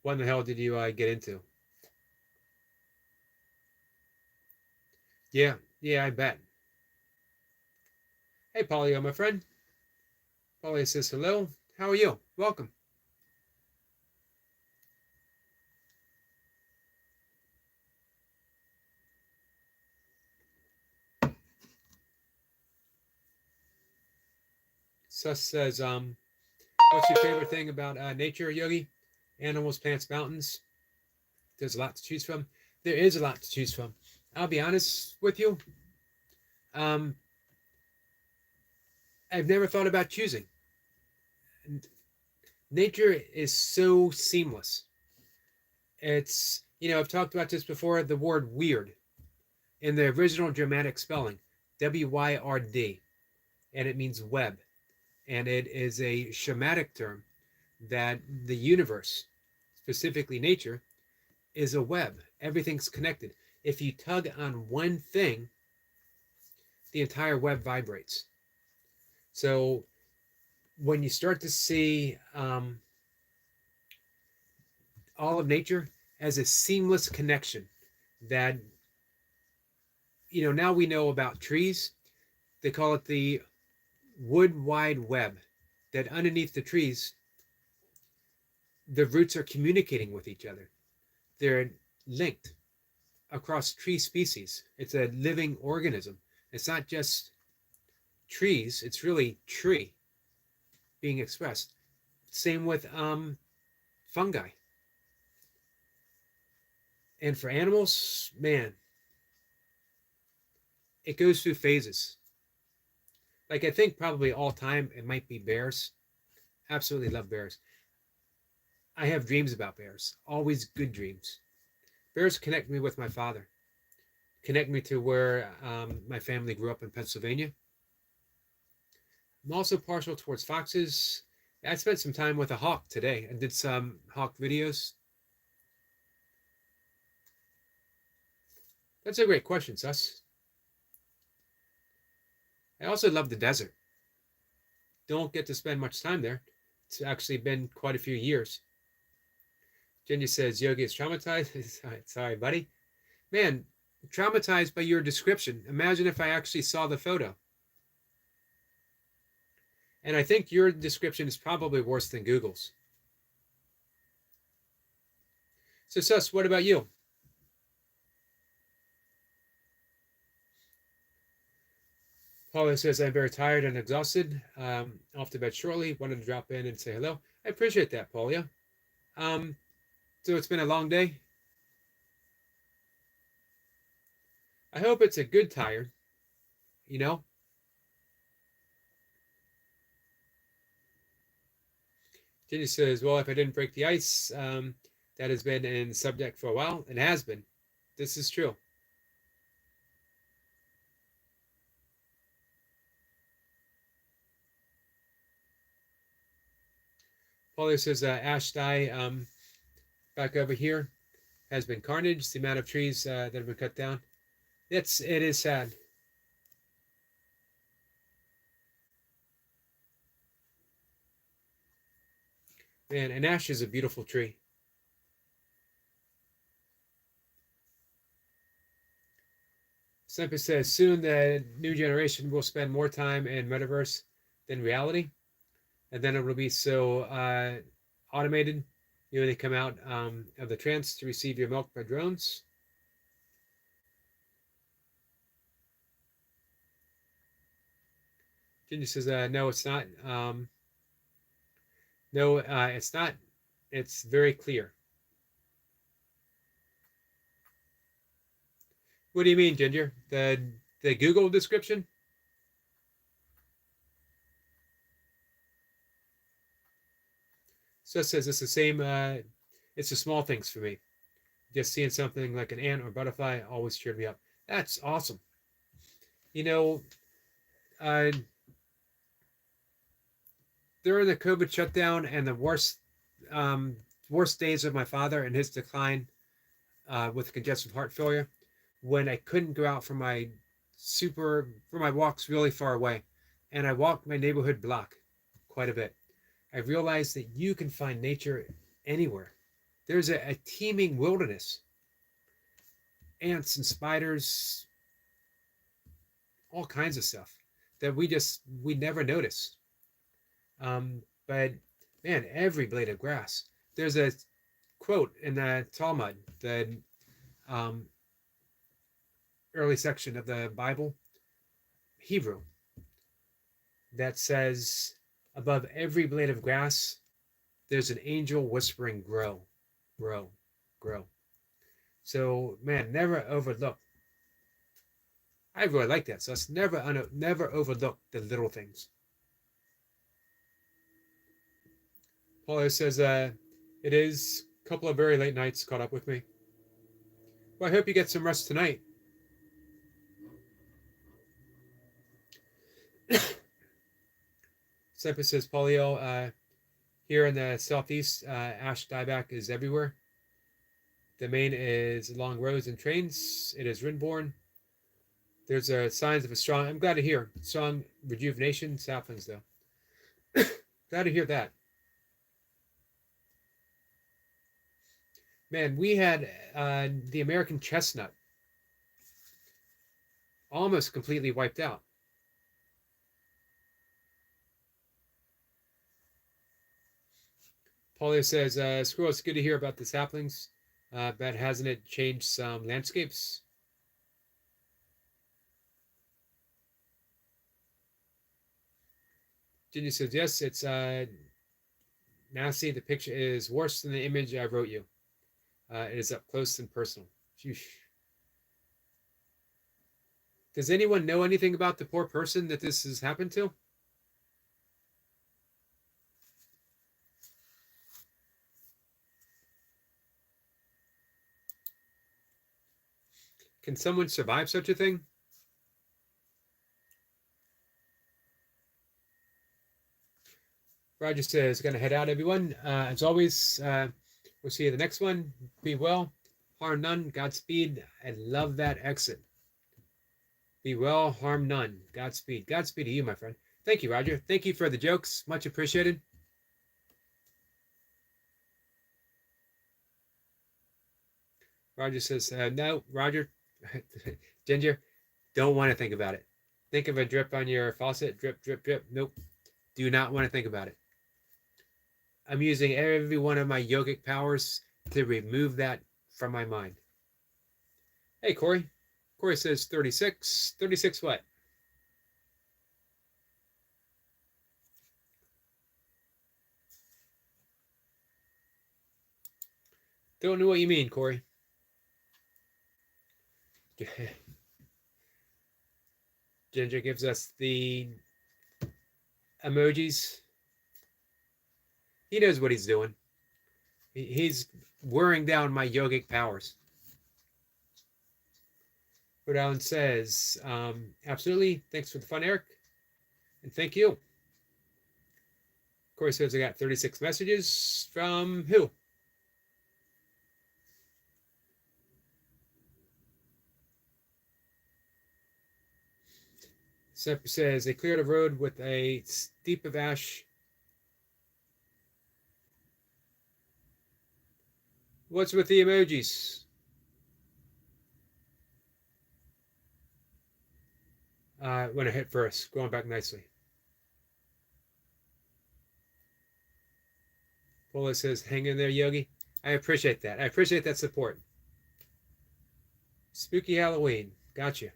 what in the hell did you get into? Yeah, I bet. Hey, Polly, my friend. Polly says hello. How are you? Welcome. Sus says, what's your favorite thing about nature, Yogi? Animals, plants, mountains. There's a lot to choose from. There is a lot to choose from. I'll be honest with you. I've never thought about choosing. Nature is so seamless. It's, I've talked about this before, the word weird in the original Germanic spelling, W-Y-R-D, and it means web. And it is a Shemitic term that the universe, specifically nature, is a web. Everything's connected. If you tug on one thing, the entire web vibrates. So when you start to see all of nature as a seamless connection that, now we know about trees. They call it the wood wide web, that underneath the trees, the roots are communicating with each other. They're linked across tree species. It's a living organism. It's not just trees, it's really tree being expressed. Same with fungi. And for animals, man, it goes through phases. Like, I think probably all time it might be bears. Absolutely love bears. I have dreams about bears, always good dreams. Bears connect me with my father, connect me to where my family grew up in Pennsylvania. I'm also partial towards foxes. I spent some time with a hawk today. I did some hawk videos. That's a great question, Sus. I also love the desert. Don't get to spend much time there. It's actually been quite a few years. Jenny says, Yogi is traumatized. Sorry, buddy. Man, traumatized by your description. Imagine if I actually saw the photo. And I think your description is probably worse than Google's. So, Sus, what about you? Paula says, I'm very tired and exhausted. Off to bed shortly. Wanted to drop in and say hello. I appreciate that, Paula. So it's been a long day. I hope it's a good tired, Jenny says, well, if I didn't break the ice, that has been in subject for a while. It has been. This is true. Paula says, Ashdai, back over here, has been carnage. The amount of trees that have been cut down. It is sad. Man, an ash is a beautiful tree. Semper says, soon the new generation will spend more time in metaverse than reality. And then it will be so automated. When they come out of the trance to receive your milk by drones. Ginger says, no, it's not. No, it's not. It's very clear. What do you mean, Ginger? The Google description? So it says it's the same. It's the small things for me. Just seeing something like an ant or butterfly always cheered me up. That's awesome. during the COVID shutdown and the worst days of my father and his decline with congestive heart failure, when I couldn't go out for my walks really far away, and I walked my neighborhood block quite a bit, I realized that you can find nature anywhere. There's a teeming wilderness, ants and spiders, all kinds of stuff that we never notice. But man, every blade of grass. There's a quote in the Talmud, the early section of the Bible, Hebrew, that says, above every blade of grass, there's an angel whispering, grow, grow, grow. So, man, never overlook. I really like that. So let's never overlook the little things. Paulo says, it is a couple of very late nights caught up with me. Well, I hope you get some rest tonight. Semper says, Polio, here in the southeast, ash dieback is everywhere. The main is along roads and trains. It is windborne. There's signs of a strong, I'm glad to hear, strong rejuvenation. Saplings, though. Glad to hear that. Man, we had the American chestnut almost completely wiped out. Polio says, Squirrel, it's good to hear about the saplings, but hasn't it changed some landscapes? Ginny says, yes, it's nasty. The picture is worse than the image I wrote you. It is up close and personal. Sheesh. Does anyone know anything about the poor person that this has happened to? Can someone survive such a thing? Roger says, going to head out, everyone. As always, we'll see you the next one. Be well. Harm none. Godspeed. I love that exit. Be well. Harm none. Godspeed. Godspeed to you, my friend. Thank you, Roger. Thank you for the jokes. Much appreciated. Roger says, no, Roger, Ginger, don't want to think about it. Think of a drip on your faucet. Drip, drip, drip. Nope. Do not want to think about it. I'm using every one of my yogic powers to remove that from my mind. Hey, Corey. Corey says 36. 36 what? Don't know what you mean, Corey. Ginger gives us the emojis. He knows what he's doing. He's wearing down my yogic powers. Rhode Island says, absolutely. Thanks for the fun, Eric. And thank you. Corey says I got 36 messages from who? Semper says they cleared a road with a steep of ash. What's with the emojis? When I hit first, going back nicely. Paula says, hang in there, Yogi. I appreciate that. I appreciate that support. Spooky Halloween. Gotcha.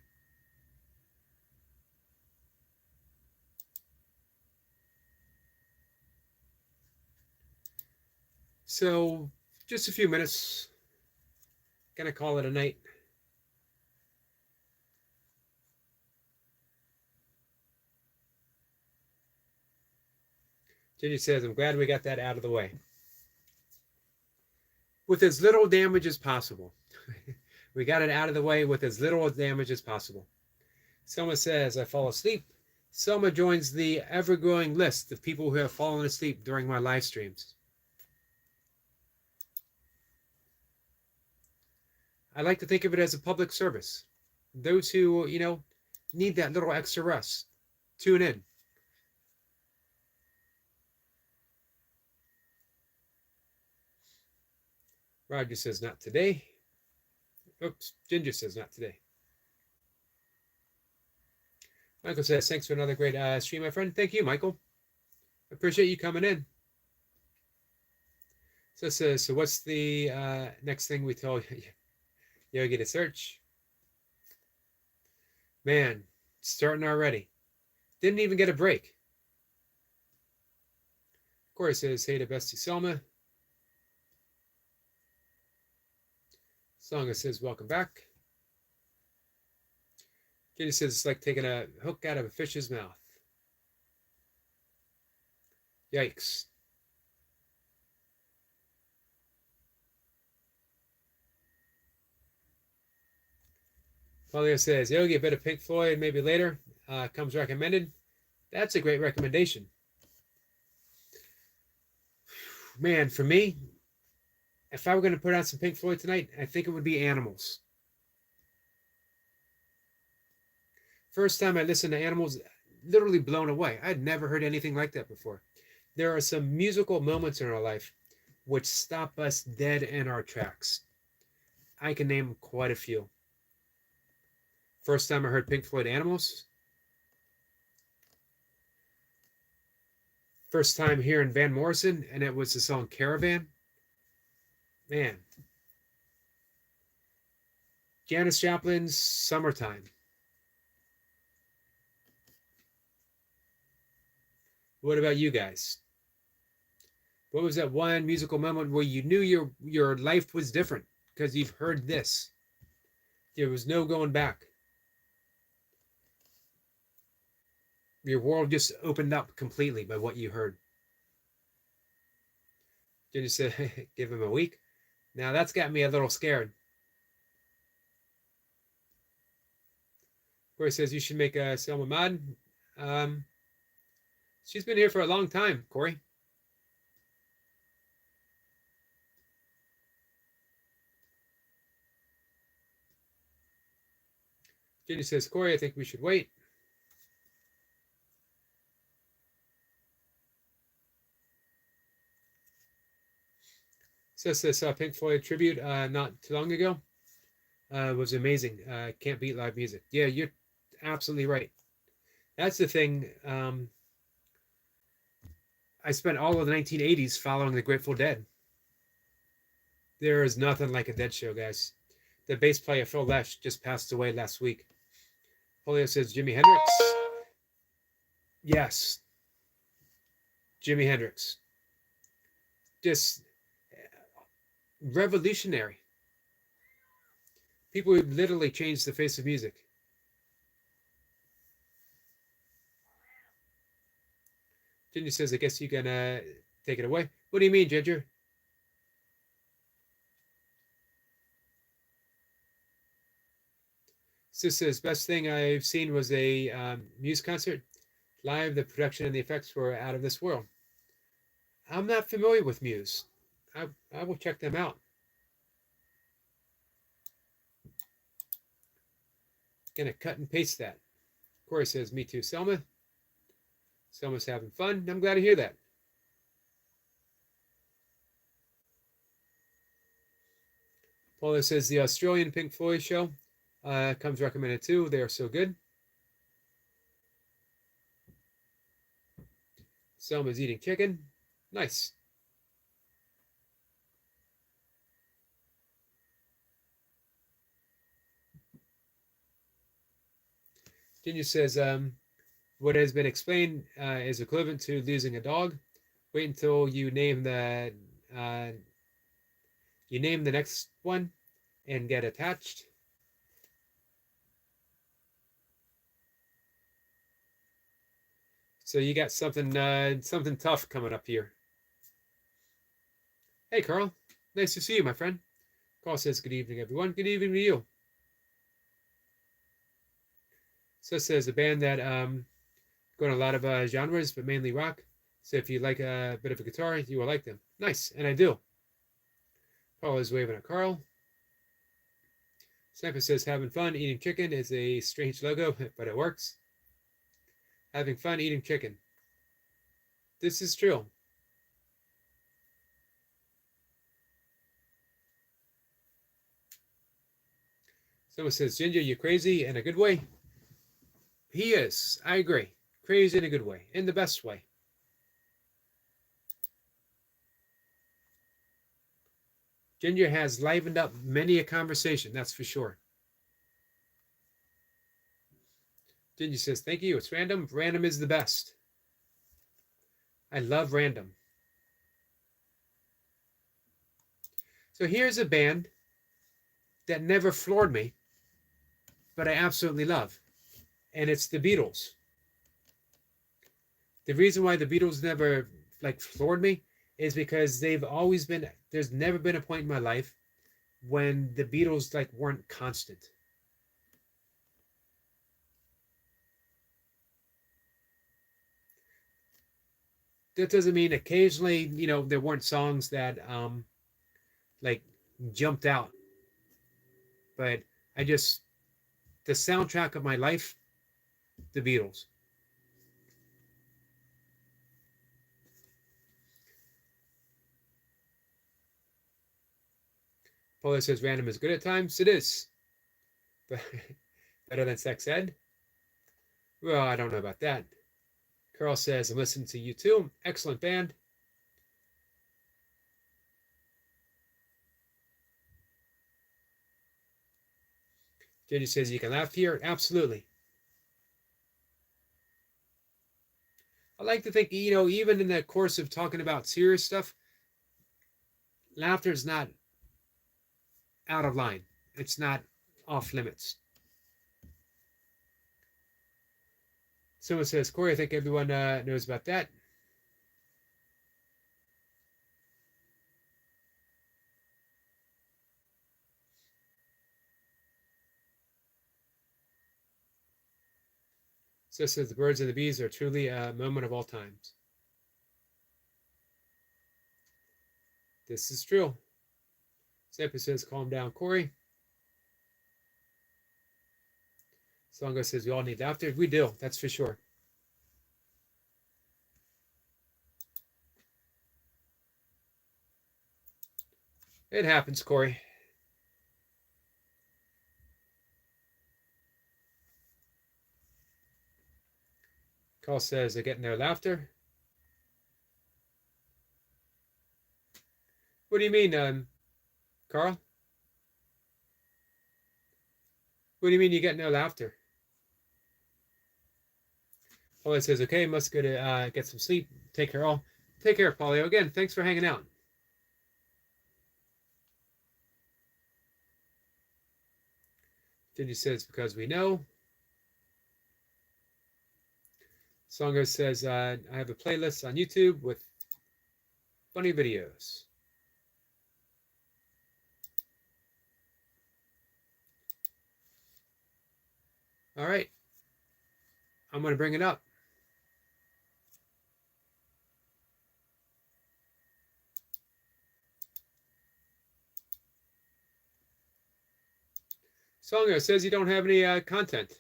So, just a few minutes. Gonna call it a night. Jenny says, I'm glad we got that out of the way. With as little damage as possible. We got it out of the way with as little damage as possible. Someone says, I fall asleep Selma joins the ever-growing list of people who have fallen asleep during my live streams. I like to think of it as a public service. Those who, need that little extra rest, tune in. Roger says not today. Oops, Ginger says not today. Michael says, thanks for another great stream, my friend. Thank you, Michael. Appreciate you coming in. So says, so what's the next thing we told Yogi to search? Man, starting already. Didn't even get a break. Corey says, hey to Bestie Selma. Songa says, welcome back. Jenny says, it's like taking a hook out of a fish's mouth. Yikes. Polio says, Yogi, a bit of Pink Floyd, maybe later. Comes recommended. That's a great recommendation. Man, for me, if I were going to put on some Pink Floyd tonight, I think it would be Animals. First time I listened to Animals, literally blown away. I'd never heard anything like that before. There are some musical moments in our life which stop us dead in our tracks. I can name quite a few. First time I heard Pink Floyd Animals. First time hearing Van Morrison, and it was the song Caravan. Man. Janis Joplin's Summertime. What about you guys? What was that one musical moment where you knew your life was different because you've heard this? There was no going back. Your world just opened up completely by what you heard. Jenny said, give him a week. Now that's got me a little scared. Corey says you should make a Selma mod. She's been here for a long time, Corey. Jenny says, Corey, I think we should wait. Says this Pink Floyd tribute not too long ago. Was amazing. Can't beat live music. Yeah, you're absolutely right. That's the thing. I spent all of the 1980s following the Grateful Dead. There is nothing like a Dead show, guys. The bass player Phil Lesh just passed away last week. Polio says Jimi Hendrix. Yes. Jimi Hendrix. Just revolutionary. People who literally changed the face of music. Ginger says, I guess you can take it away. What do you mean, Ginger? Sis says, best thing I've seen was a Muse concert. Live, the production and the effects were out of this world. I'm not familiar with Muse. I will check them out. Gonna cut and paste that. Corey says, me too, Selma. Selma's having fun. I'm glad to hear that. Paula says the Australian Pink Floyd show comes recommended too. They are so good. Selma's eating chicken. Nice. Ginger says, what has been explained is equivalent to losing a dog. Wait until you name the next one and get attached. So you got something tough coming up here. Hey, Carl. Nice to see you, my friend. Carl says, good evening, everyone. Good evening to you. So it says a band that Going a lot of genres, but mainly rock. So if you like a bit of a guitar, you will like them. Nice, and I do. Paul is waving at Carl. Sampa says, having fun eating chicken is a strange logo, but it works. Having fun eating chicken. This is true. Someone says, Ginger, you crazy in a good way? He is. I agree. Crazy in a good way. In the best way. Ginger has livened up many a conversation, that's for sure. Ginger says, thank you. It's random. Random is the best. I love random. So here's a band that never floored me, but I absolutely love. And it's the Beatles. The reason why the Beatles never floored me is because they've always been, there's never been a point in my life when the Beatles weren't constant. That doesn't mean occasionally, there weren't songs that jumped out. But the soundtrack of my life, the Beatles. Paula says random is good at times. It is. But better than sex ed? Well, I don't know about that. Carl says, I'm listening to you too. Excellent band. Jenny says, you can laugh here. Absolutely. I like to think, even in the course of talking about serious stuff, laughter is not out of line. It's not off limits. Someone says, Corey, I think everyone knows about that. So it says the birds and the bees are truly a moment of all times. This is true. Sampa says, calm down, Corey. Songo says, we all need laughter. We do, that's for sure. It happens, Corey. Carl says, they're getting their laughter. What do you mean, Carl? What do you mean you're getting no laughter? Polly says, okay, must go to get some sleep. Take care all. Take care, Polly. Again, thanks for hanging out. Gingy says, because we know. Songo says, I have a playlist on YouTube with funny videos. All right. I'm going to bring it up. Songo says you don't have any content.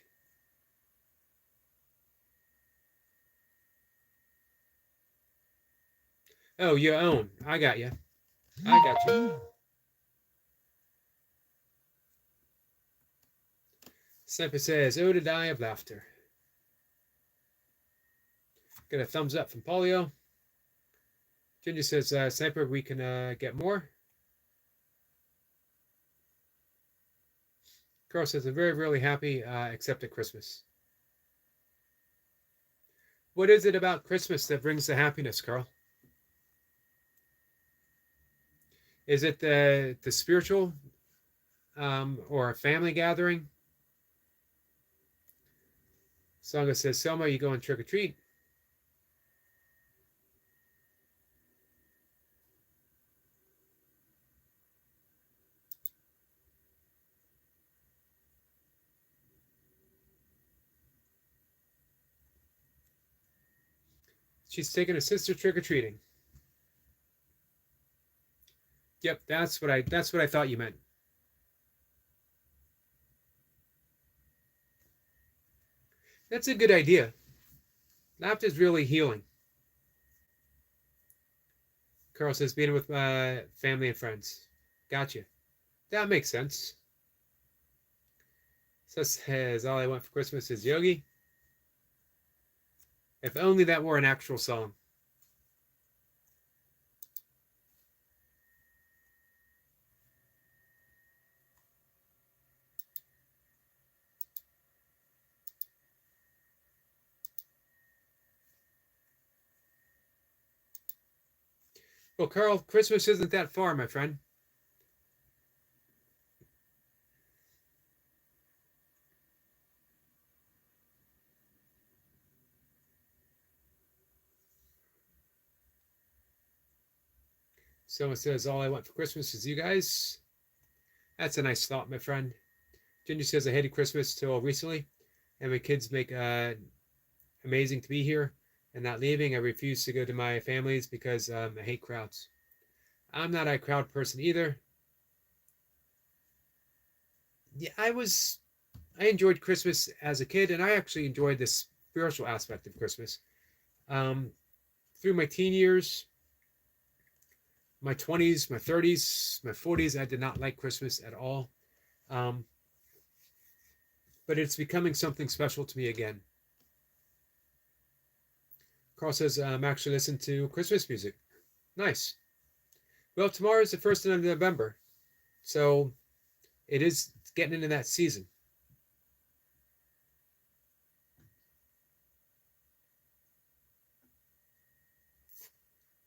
Oh, your own. I got you. I got you. Semper says, oh, to die of laughter. Got a thumbs up from Polio. Ginger says, Semper, we can get more. Carl says, I'm very, really happy, except at Christmas. What is it about Christmas that brings the happiness, Carl? Is it the spiritual or a family gathering? Songa says, Selma, you going trick or treat? She's taking her sister trick-or-treating. Yep, that's what I thought you meant. That's a good idea. Laughter's really healing. Carl says, being with my family and friends. Gotcha. That makes sense. So says, all I want for Christmas is Yogi. If only that were an actual song. Well, Carl, Christmas isn't that far, my friend. Someone says, all I want for Christmas is you guys. That's a nice thought, my friend. Ginger says, I hated Christmas till recently, and my kids make amazing to be here and not leaving. I refuse to go to my family's because I hate crowds. I'm not a crowd person either. Yeah, I enjoyed Christmas as a kid, and I actually enjoyed the spiritual aspect of Christmas. Through my teen years, my 20s, my 30s, my 40s, I did not like Christmas at all. But it's becoming something special to me again. Carl says, I'm actually listening to Christmas music. Nice. Well, tomorrow is the 1st of November, so it is getting into that season.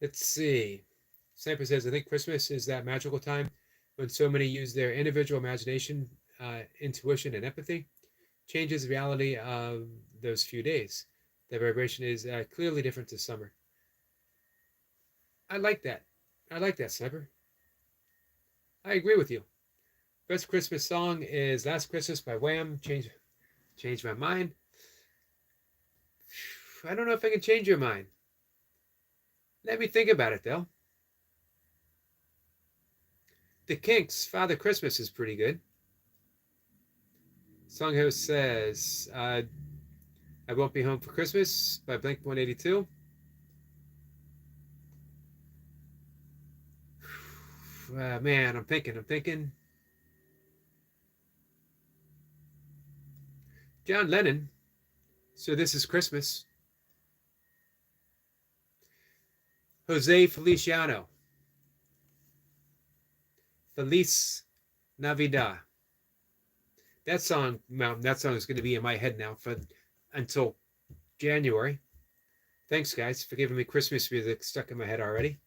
Let's see. Sniper says, I think Christmas is that magical time when so many use their individual imagination, intuition, and empathy. Changes the reality of those few days. The vibration is clearly different to summer. I like that. I like that, Sniper. I agree with you. Best Christmas song is Last Christmas by Wham. Change my mind. I don't know if I can change your mind. Let me think about it, though. The Kinks, Father Christmas is pretty good. Songhost says, I Won't Be Home for Christmas by Blink-182. Man, I'm thinking. John Lennon, So This Is Christmas. Jose Feliciano, Feliz Navidad. That song is going to be in my head now until January. Thanks, guys, for giving me Christmas music stuck in my head already.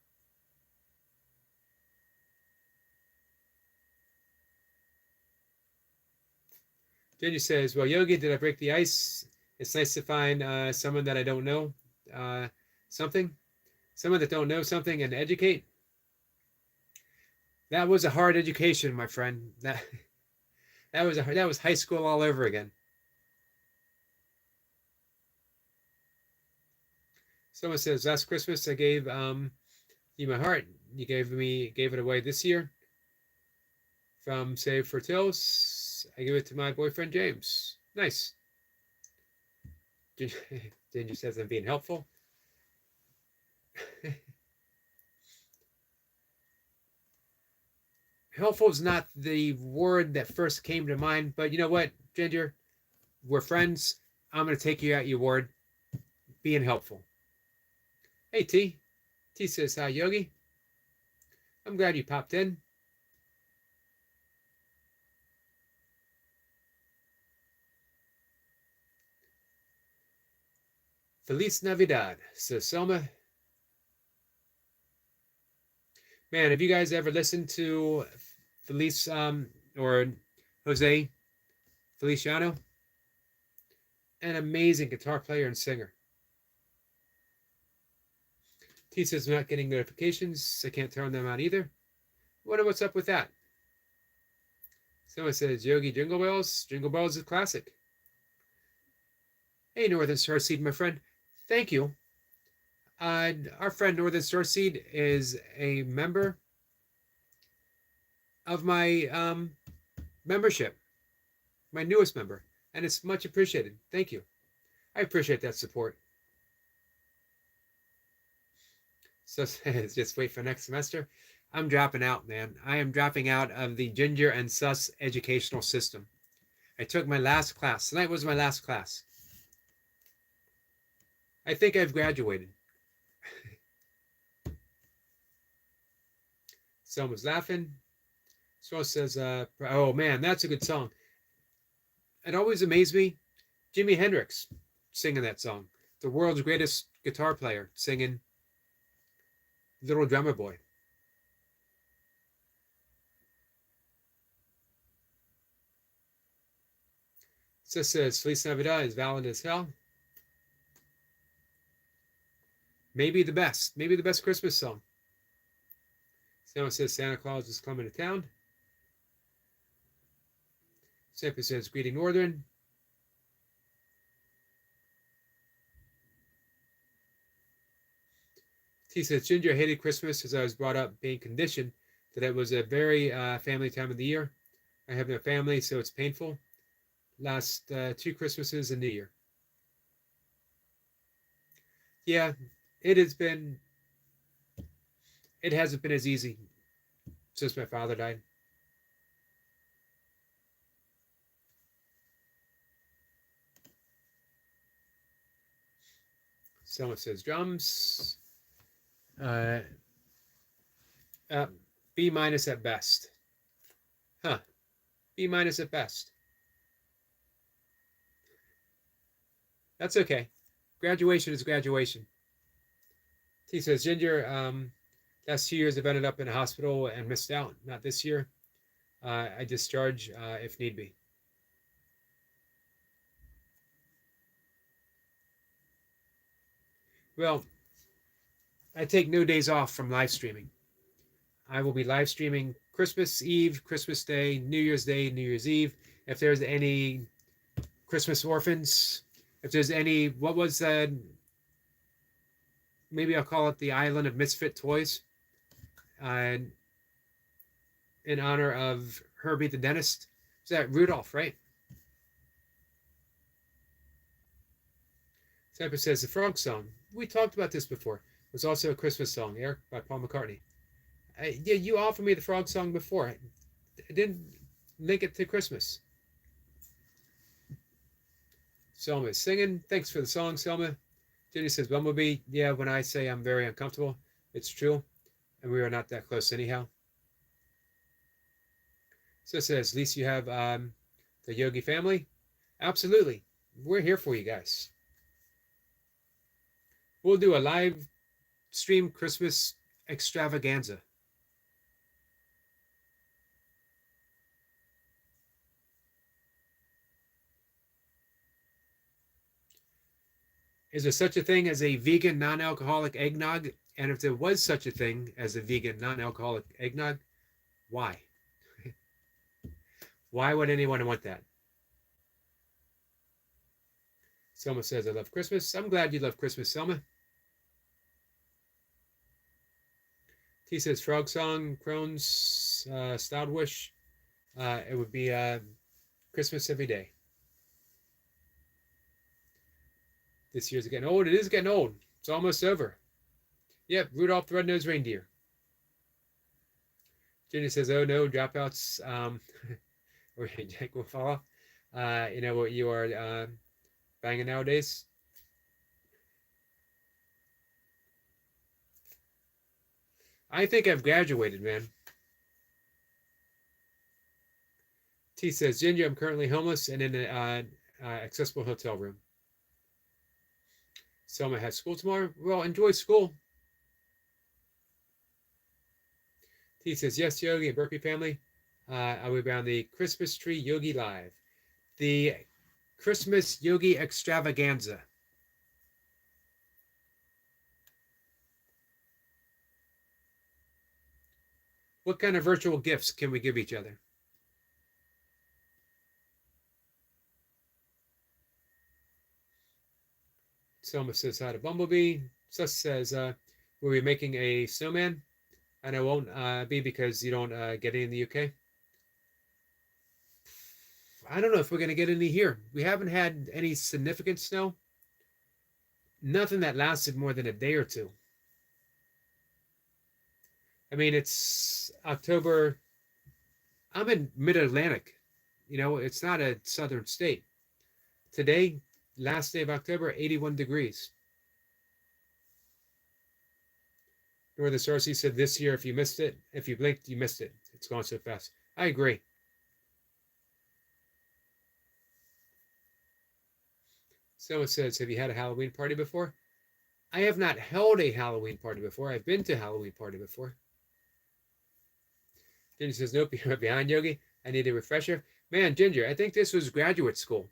Jenny says, well, Yogi, did I break the ice? It's nice to find someone that I don't know someone that don't know something and educate. That was a hard education, my friend. That was high school all over again. Someone says, last Christmas I gave you my heart. You gave it away this year. From Save for Tills, I give it to my boyfriend James. Nice. Ginger says I'm being helpful. Helpful is not the word that first came to mind, but you know what, Ginger? We're friends. I'm going to take you at your word. Being helpful. Hey, T. T says, hi, Yogi. I'm glad you popped in. Feliz Navidad, says Selma. Man, have you guys ever listened to Feliz or Jose Feliciano? An amazing guitar player and singer. T says I'm not getting notifications. I can't turn them on either. Wonder what's up with that. Someone says Yogi Jingle Bells. Jingle Bells is classic. Hey, Northern Starseed, my friend. Thank you. Our friend Northern Starseed is a member of my membership, my newest member, and it's much appreciated. Thank you. I appreciate that support. So just wait for next semester. I'm dropping out, man. I am dropping out of the Ginger and Sus educational system. I took my last class. Tonight was my last class. I think I've graduated. Someone's laughing. So says, oh man, that's a good song. It always amazed me. Jimi Hendrix singing that song. The world's greatest guitar player singing Little Drummer Boy. So says, Feliz Navidad is valid as hell. Maybe the best Christmas song. Someone says Santa Claus is coming to town. Sample says greeting Northern. T says Ginger hated Christmas as I was brought up being conditioned that it was a very family time of the year. I have no family, so it's painful. Last 2 Christmases and New Year. Yeah, it hasn't been as easy since my father died. Someone says drums. B minus at best. Huh. B minus at best. That's okay. Graduation is graduation. T says, Ginger, last 2 years I've ended up in a hospital and missed out. Not this year. I discharge if need be. Well, I take no days off from live streaming. I will be live streaming Christmas Eve, Christmas Day, New Year's Eve. If there's any Christmas orphans, if there's any, what was that? Maybe I'll call it the Island of Misfit Toys. In honor of Herbie the dentist. Is that Rudolph, right? Cypher says the Frog Song. We talked about this before. It was also a Christmas song, Eric, by Paul McCartney. Yeah, you offered me the Frog Song before. I didn't link it to Christmas. Selma is singing. Thanks for the song, Selma. Jenny says, Bumblebee. Yeah, when I say I'm very uncomfortable, it's true. And we are not that close anyhow. So it says, at least you have the Yogi family. Absolutely. We're here for you guys. We'll do a live stream Christmas extravaganza. Is there such a thing as a vegan non-alcoholic eggnog? And if there was such a thing as a vegan non-alcoholic eggnog, why? Why would anyone want that? Selma says, I love Christmas. I'm glad you love Christmas, Selma. T says, Frog Song, Crohn's, Stoudwish. It would be Christmas every day. This year's getting old. It is getting old. It's almost over. Yep, Rudolph the Red-Nosed Reindeer. Jenny says, oh no, dropouts. Or Jack will fall off. You know what you are banging nowadays? I think I've graduated, man. T says, Ginger, I'm currently homeless and in an accessible hotel room. Selma has school tomorrow. Well, enjoy school. T says, yes, Yogi and Berkeley family. I will be on the Christmas Tree Yogi Live. The Christmas Yogi Extravaganza. What kind of virtual gifts can we give each other? Selma says hi to Bumblebee. Sus says, "Will we be making a snowman?" And it won't be because you don't get any in the UK. I don't know if we're going to get any here. We haven't had any significant snow. Nothing that lasted more than a day or two. I mean, it's October. I'm in mid-Atlantic. You know, it's not a southern state. Today, last day of October, 81 degrees. Northern Cersei said this year, if you missed it, if you blinked, you missed it. It's gone so fast. I agree. Someone says, have you had a Halloween party before? I have not held a Halloween party before. I've been to a Halloween party before. Ginger says, nope, you're behind, Yogi. I need a refresher. Man, Ginger, I think this was graduate school.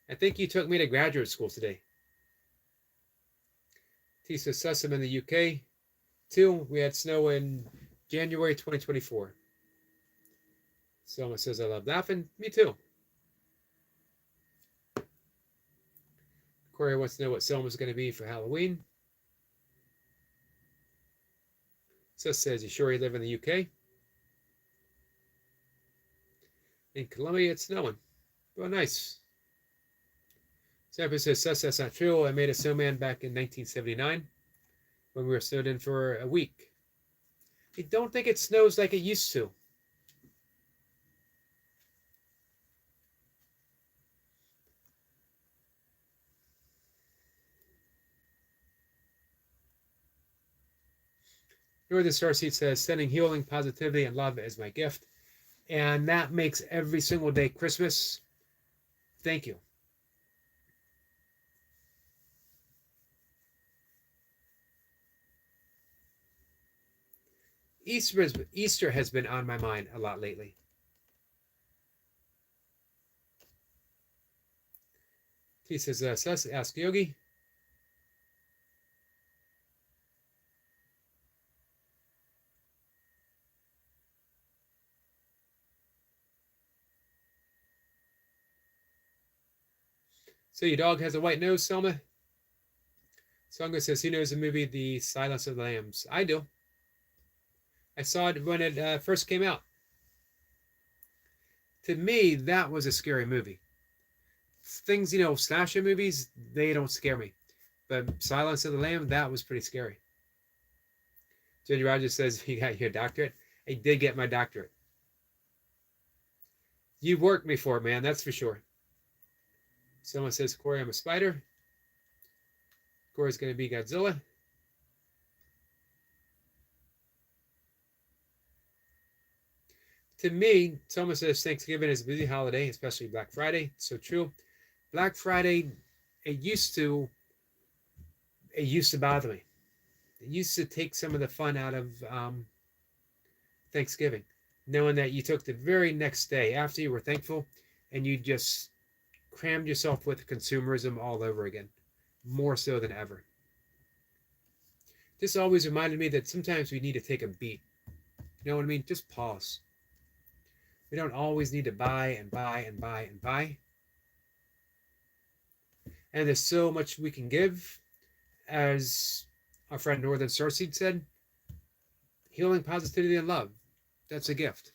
I think you took me to graduate school today. T says, Sussum in the UK. 2, we had snow in January 2024. Someone says, I love laughing. Me too. Corey wants to know what Selma's going to be for Halloween. Sus says, you sure you live in the UK? In Colombia, it's snowing. Well, nice. Samper says, Sus, that's not true. I made a snowman back in 1979 when we were snowed in for a week. I don't think it snows like it used to. Northern Starseed says, sending healing, positivity, and love as my gift. And that makes every single day Christmas. Thank you. Easter has been on my mind a lot lately. He says, Sus, ask Yogi. So your dog has a white nose, Selma? Songa says he knows the movie The Silence of the Lambs. I do. I saw it when it first came out. To me, that was a scary movie. Things, you know, slasher movies, they don't scare me. But Silence of the Lamb, that was pretty scary. Jenny Rogers says, you got your doctorate? I did get my doctorate. You worked me for it, man, that's for sure. Someone says, Corey, I'm a spider. Corey's going to be Godzilla. To me, someone says Thanksgiving is a busy holiday, especially Black Friday. So true. Black Friday, it used to bother me. It used to take some of the fun out of Thanksgiving, knowing that you took the very next day after you were thankful and you just crammed yourself with consumerism all over again, more so than ever. This always reminded me that sometimes we need to take a beat. You know what I mean? Just pause. We don't always need to buy and buy and buy and buy. And there's so much we can give. As our friend Northern Starseed said, healing, positivity, and love. That's a gift.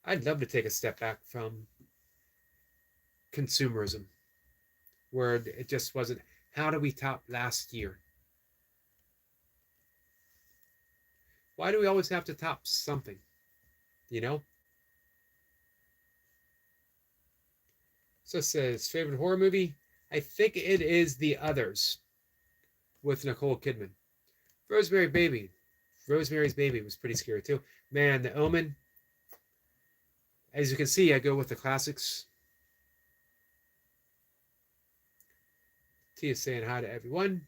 I'd love to take a step back from consumerism, where it just wasn't, how do we top last year? Why do we always have to top something? You know? So it says, favorite horror movie? I think it is The Others with Nicole Kidman. Rosemary's Baby was pretty scary too. Man, The Omen. As you can see, I go with the classics. Tia saying hi to everyone.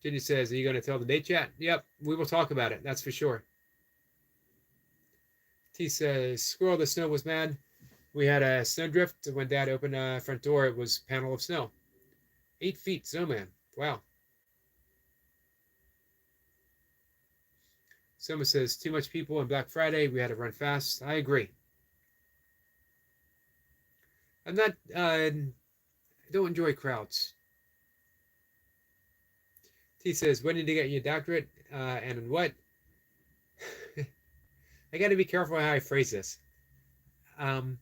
Jenny says, are you going to tell the date chat? Yep, we will talk about it. That's for sure. T says, squirrel, the snow was mad. We had a snowdrift. When Dad opened the front door, it was a panel of snow. 8 feet, snowman. Wow. Someone says, too much people on Black Friday. We had to run fast. I agree. I'm not. I don't enjoy crowds. T says, when did you get your doctorate? And in what? I got to be careful how I phrase this. Um,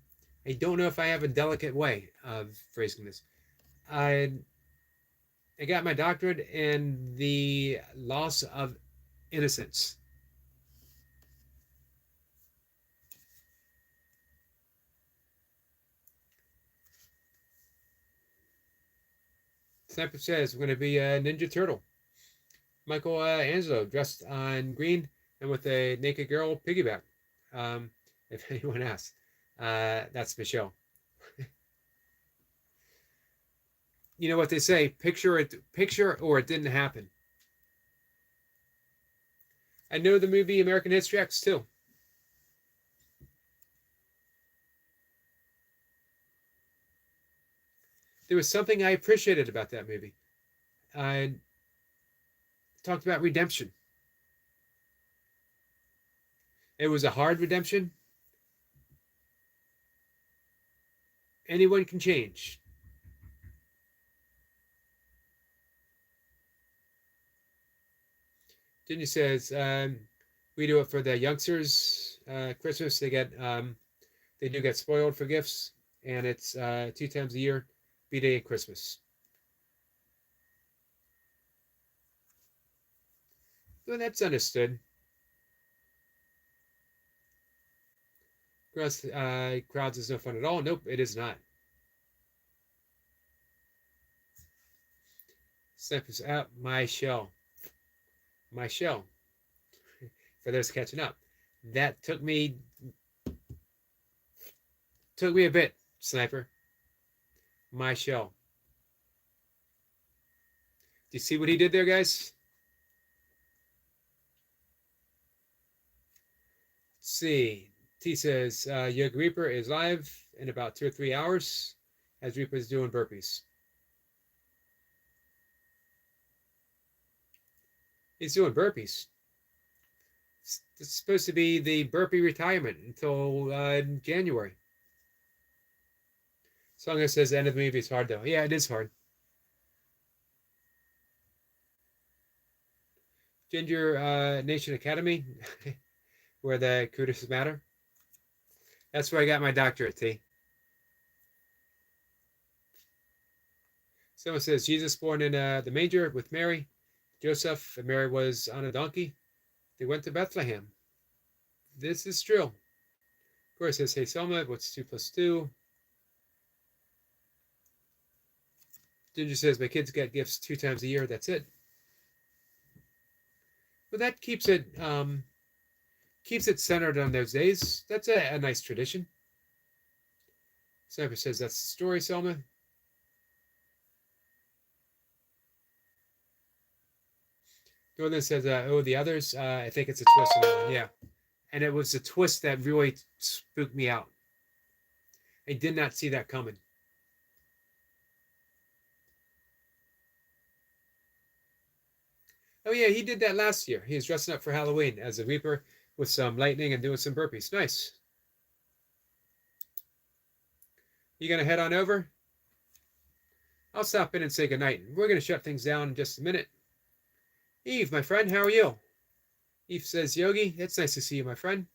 I don't know if I have a delicate way of phrasing this. I I got my doctorate in the loss of innocence. Sniper says, we're going to be a Ninja Turtle. Michael Angelo dressed on green and with a naked girl piggyback. If anyone asks, that's Michelle. You know what they say: picture or it didn't happen. I know the movie American History X too. There was something I appreciated about that movie. I talked about redemption. It was a hard redemption. Anyone can change. Ginger says, we do it for the youngsters. Christmas, they do get spoiled for gifts, and it's 2 times a year, B-Day and Christmas. Well, that's understood. Crowds is no fun at all. Nope, it is not. Step is out. My shell. For those catching up, that took me a bit. Sniper. My shell. Do you see what he did there, guys? Let's see. T says, Yogi Reaper is live in about 2 or 3 hours as Reaper is doing burpees. He's doing burpees. It's supposed to be the burpee retirement until January. Songa says the end of the movie is hard, though. Yeah, it is hard. Ginger Nation Academy, where the kudos matter. That's where I got my doctorate, T. Someone says, Jesus born in the manger with Mary. Joseph and Mary was on a donkey. They went to Bethlehem. This is true. Of course, says, hey, Selma, what's 2 plus 2? Ginger says, my kids get gifts 2 times a year. That's it. But that keeps it centered on those days. That's a nice tradition. Sniper says, that's the story, Selma. Northern says, the others. I think it's a twist on that one. Yeah. And it was a twist that really spooked me out. I did not see that coming. Oh, yeah, he did that last year. He was dressing up for Halloween as a Reaper with some lightning and doing some burpees. Nice. You going to head on over? I'll stop in and say goodnight. We're going to shut things down in just a minute. Eve, my friend, how are you? Eve says, Yogi, it's nice to see you, my friend.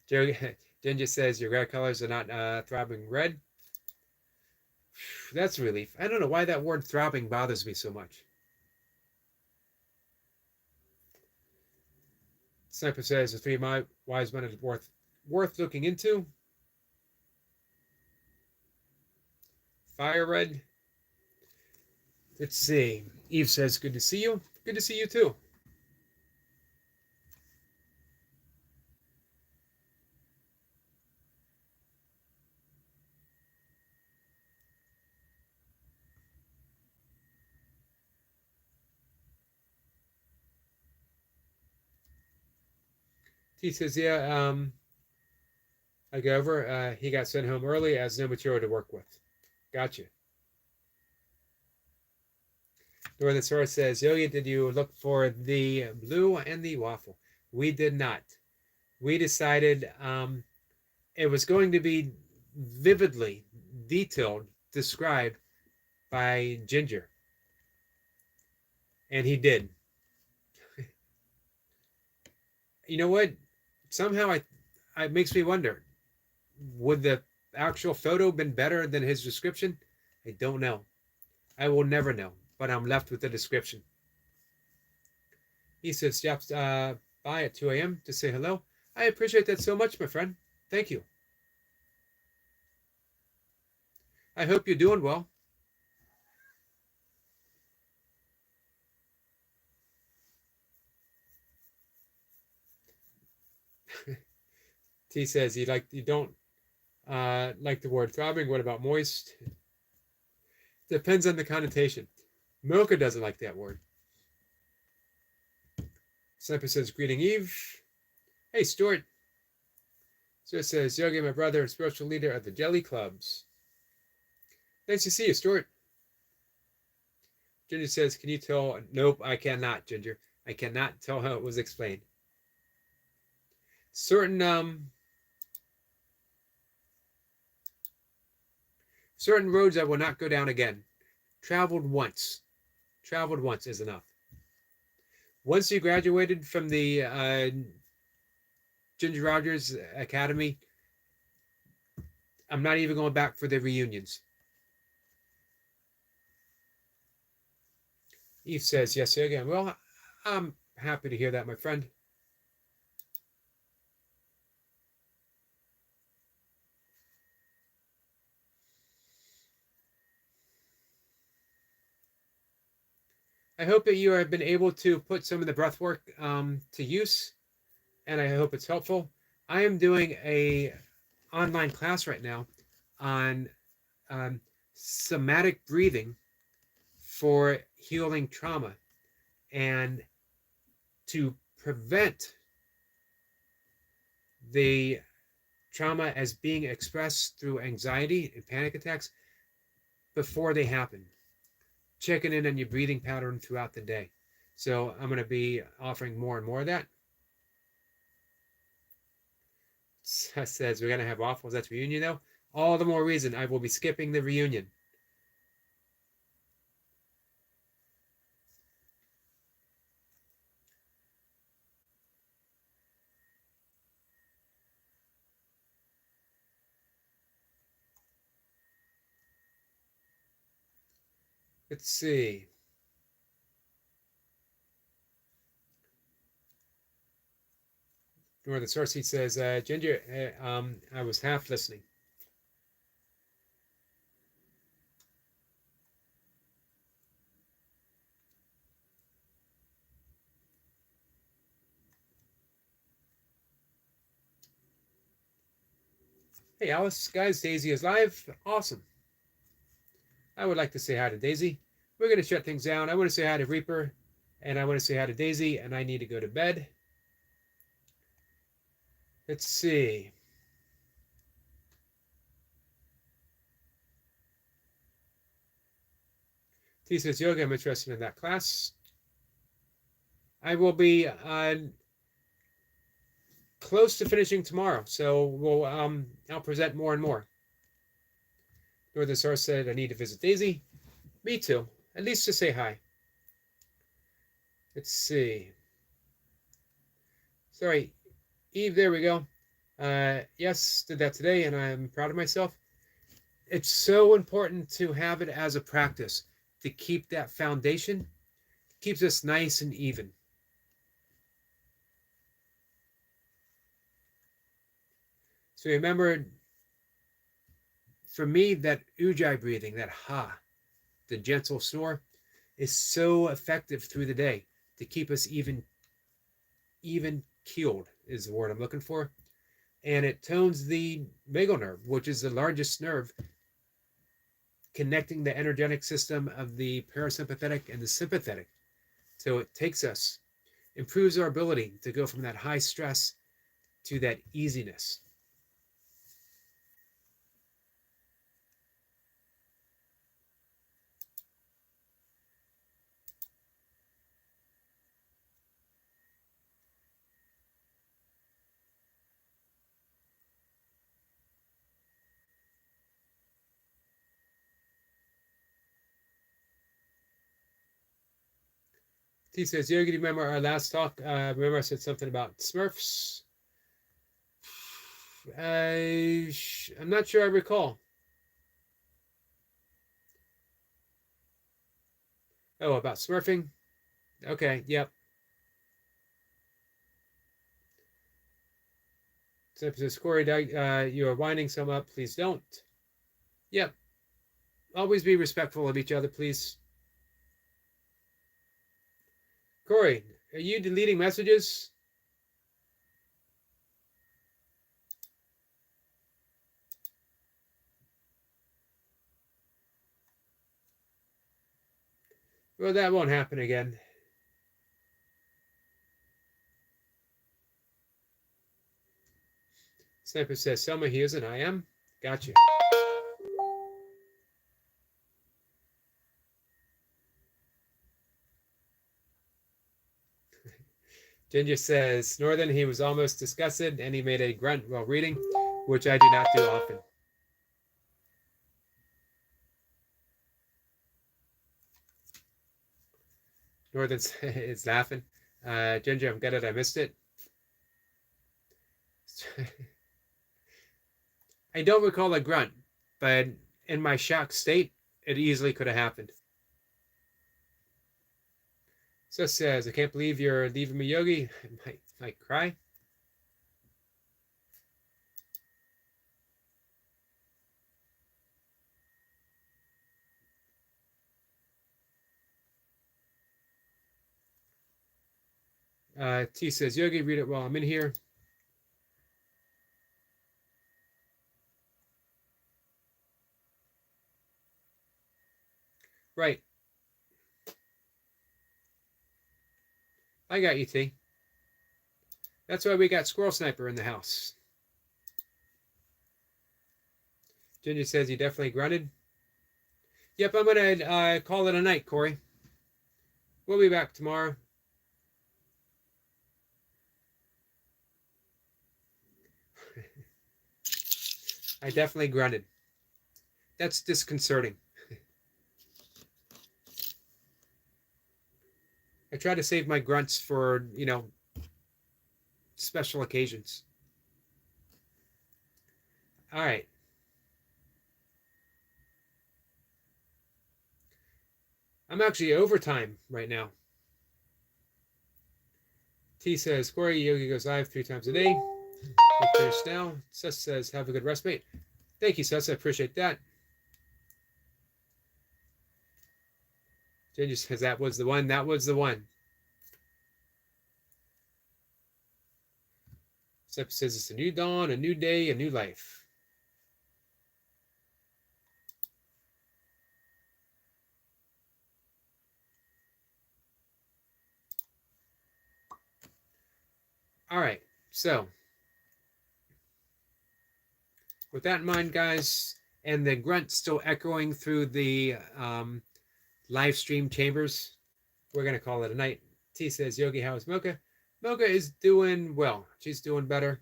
Ginger says, your red colors are not throbbing red. That's a relief. I don't know why that word throbbing bothers me so much. Sniper says, the 3 wise men is worth looking into. Fire red. Let's see. Eve says, good to see you. Good to see you too. He says, yeah, I go over. He got sent home early as no material to work with. Gotcha. Northern Source says, Yogi, did you look for the blue and the waffle? We did not. We decided it was going to be vividly detailed, described by Ginger. And he did. You know what? Somehow it makes me wonder, would the actual photo been better than his description? I don't know. I will never know, but I'm left with the description. He said, stops by at 2 a.m. to say hello. I appreciate that so much, my friend. Thank you. I hope you're doing well. T says you don't like the word throbbing. What about moist? Depends on the connotation. Milka doesn't like that word. Sniper says, greeting Eve. Hey, Stuart. Stuart says, Yogi, my brother and spiritual leader of the Jelly Clubs. Nice to see you, Stuart. Ginger says, can you tell? Nope, I cannot, Ginger. I cannot tell how it was explained. Certain roads I will not go down again. Traveled once is enough. Once you graduated from the Ginger Rogers Academy, I'm not even going back for the reunions. Eve says, yes, again. Well, I'm happy to hear that, my friend. I hope that you have been able to put some of the breath work to use, and I hope it's helpful. I am doing a online class right now on somatic breathing for healing trauma and to prevent the trauma as being expressed through anxiety and panic attacks before they happen. Checking in on your breathing pattern throughout the day. So I'm going to be offering more and more of that. Says we're going to have waffles at the reunion though. All the more reason I will be skipping the reunion. Let's see. Northern Source, he says, Ginger, I was half listening. Hey, Alice, guys, Daisy is live. Awesome. I would like to say hi to Daisy. We're going to shut things down. I want to say hi to Reaper, and I want to say hi to Daisy, and I need to go to bed. Let's see. T says, Yoga, I'm interested in that class. I will be close to finishing tomorrow, so we'll I'll present more and more. Northern Source said, I need to visit Daisy. Me too. At least to say hi. Let's see. Sorry, Eve, there we go. Yes, did that today, and I'm proud of myself. It's so important to have it as a practice to keep that foundation. Keeps us nice and even. So remember, for me, that ujjayi breathing, that ha, the gentle snore, is so effective through the day to keep us even keeled is the word I'm looking for. And it tones the vagal nerve, which is the largest nerve connecting the energetic system of the parasympathetic and the sympathetic. So it takes us, improves our ability to go from that high stress to that easiness. T says, Yogi, do you remember our last talk? Remember I said something about Smurfs? I'm not sure I recall. Oh, about smurfing? Okay, yep. Snip says, Corey, you are winding some up. Please don't. Yep. Always be respectful of each other, please. Corey, are you deleting messages? Well, that won't happen again. Sniper says, Selma, he isn't. I am. Gotcha. Ginger says, Northern, he was almost disgusted and he made a grunt while reading, which I do not do often. Northern is laughing. Ginger, I'm gutted I missed it. I don't recall a grunt, but in my shocked state, it easily could have happened. So says, I can't believe you're leaving me, Yogi. I might cry. T says, Yogi, read it while I'm in here. Right. I got you, T. That's why we got Squirrel Sniper in the house. Ginger says he definitely grunted. Yep, I'm going to call it a night, Corey. We'll be back tomorrow. I definitely grunted. That's disconcerting. I try to save my grunts for, special occasions. All right. I'm actually overtime right now. T says, Corey, Yogi goes live 3 times a day. We finished now. Seth says, have a good rest, mate. Thank you, Seth. I appreciate that. Ginger says, that was the one. That was the one. Seth says, it's a new dawn, a new day, a new life. All right. So, with that in mind, guys, and the grunt still echoing through the live stream chambers, we're going to call it a night. T says, Yogi, how is Mocha? Mocha is doing well. She's doing better.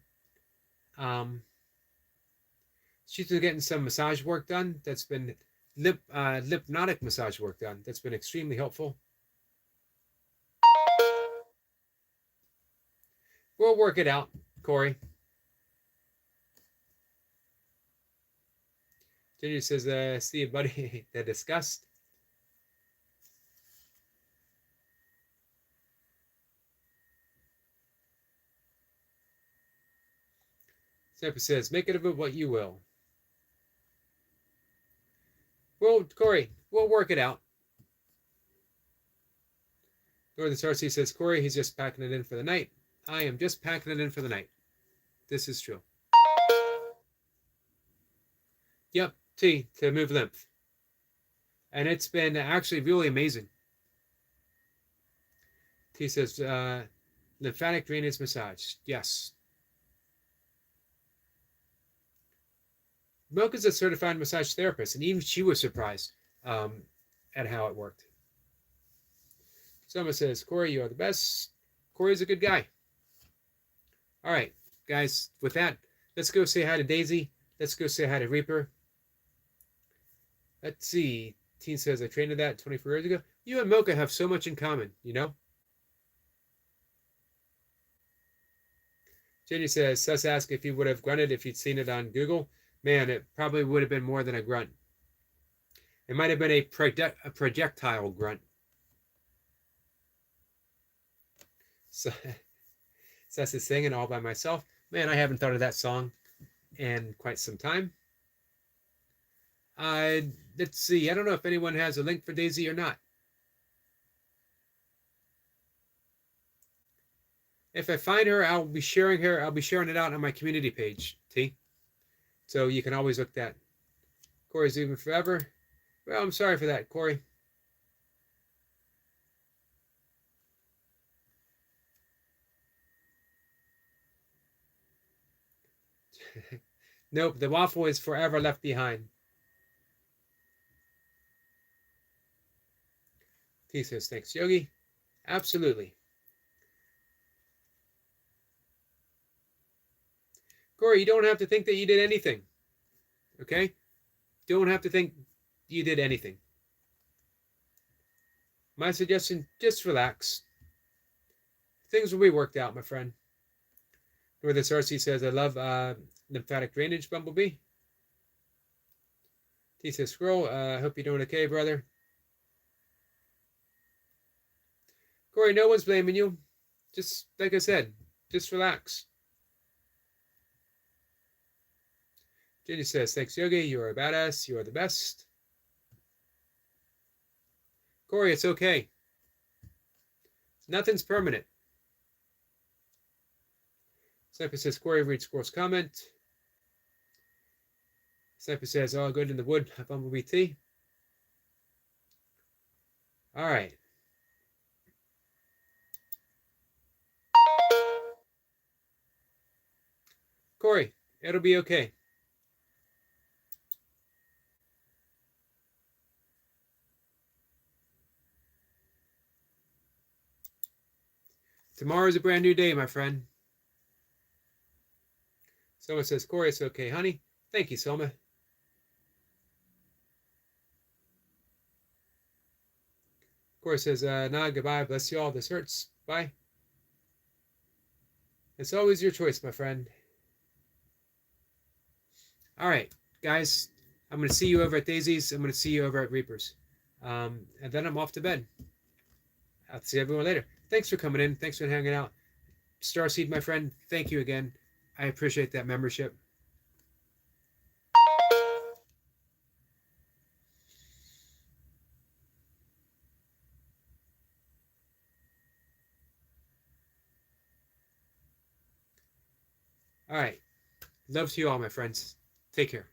She's been getting some massage work done. That's been hypnotic massage work done. That's been extremely helpful. We'll work it out, Corey. Ginger says, see you, buddy. The disgust. Sniper says, make it of it what you will. Well, Corey, we'll work it out. Northern Starcy says, Corey, he's just packing it in for the night. I am just packing it in for the night. This is true. Yep, T, to move lymph. And it's been actually really amazing. T says, lymphatic drainage massage. Yes. Mocha's a certified massage therapist, and even she was surprised at how it worked. Someone says, Corey, you are the best. Corey's a good guy. All right, guys, with that, let's go say hi to Daisy. Let's go say hi to Reaper. Let's see. Teen says, I trained in that 24 years ago. You and Mocha have so much in common, Jenny says, Sus asked if he would have grunted if he'd seen it on Google. Man, it probably would have been more than a grunt. It might have been a projectile grunt. So, Sus is singing all by myself. Man, I haven't thought of that song in quite some time. Let's see. I don't know if anyone has a link for Daisy or not. If I find her, I'll be sharing her. I'll be sharing it out on my community page, T. So you can always look that. Corey's leaving forever. Well, I'm sorry for that, Corey. Nope, the waffle is forever left behind. T says, thanks, Yogi. Absolutely. Corey, you don't have to think that you did anything. Okay? Don't have to think you did anything. My suggestion, just relax. Things will be worked out, my friend. Northern Cersei says, I love lymphatic drainage, Bumblebee. T says, Squirrel, I hope you're doing okay, brother. Corey, no one's blaming you. Just, like I said, just relax. Jenny says, thanks, Yogi. You are a badass. You are the best. Corey, it's okay. Nothing's permanent. Sniper says, Corey, read Squirrel's comment. Sniper says, all good in the wood, Bumblebee T. All right. Corey, it'll be okay. Tomorrow's a brand new day, my friend. Soma says, Corey, it's okay, honey. Thank you, Soma. Corey says, nah, goodbye. Bless you all. This hurts. Bye. It's always your choice, my friend. All right, guys. I'm going to see you over at Daisy's. I'm going to see you over at Reaper's. And then I'm off to bed. I'll see everyone later. Thanks for coming in. Thanks for hanging out. Starseed, my friend, thank you again. I appreciate that membership. All right. Love to you all, my friends. Take care.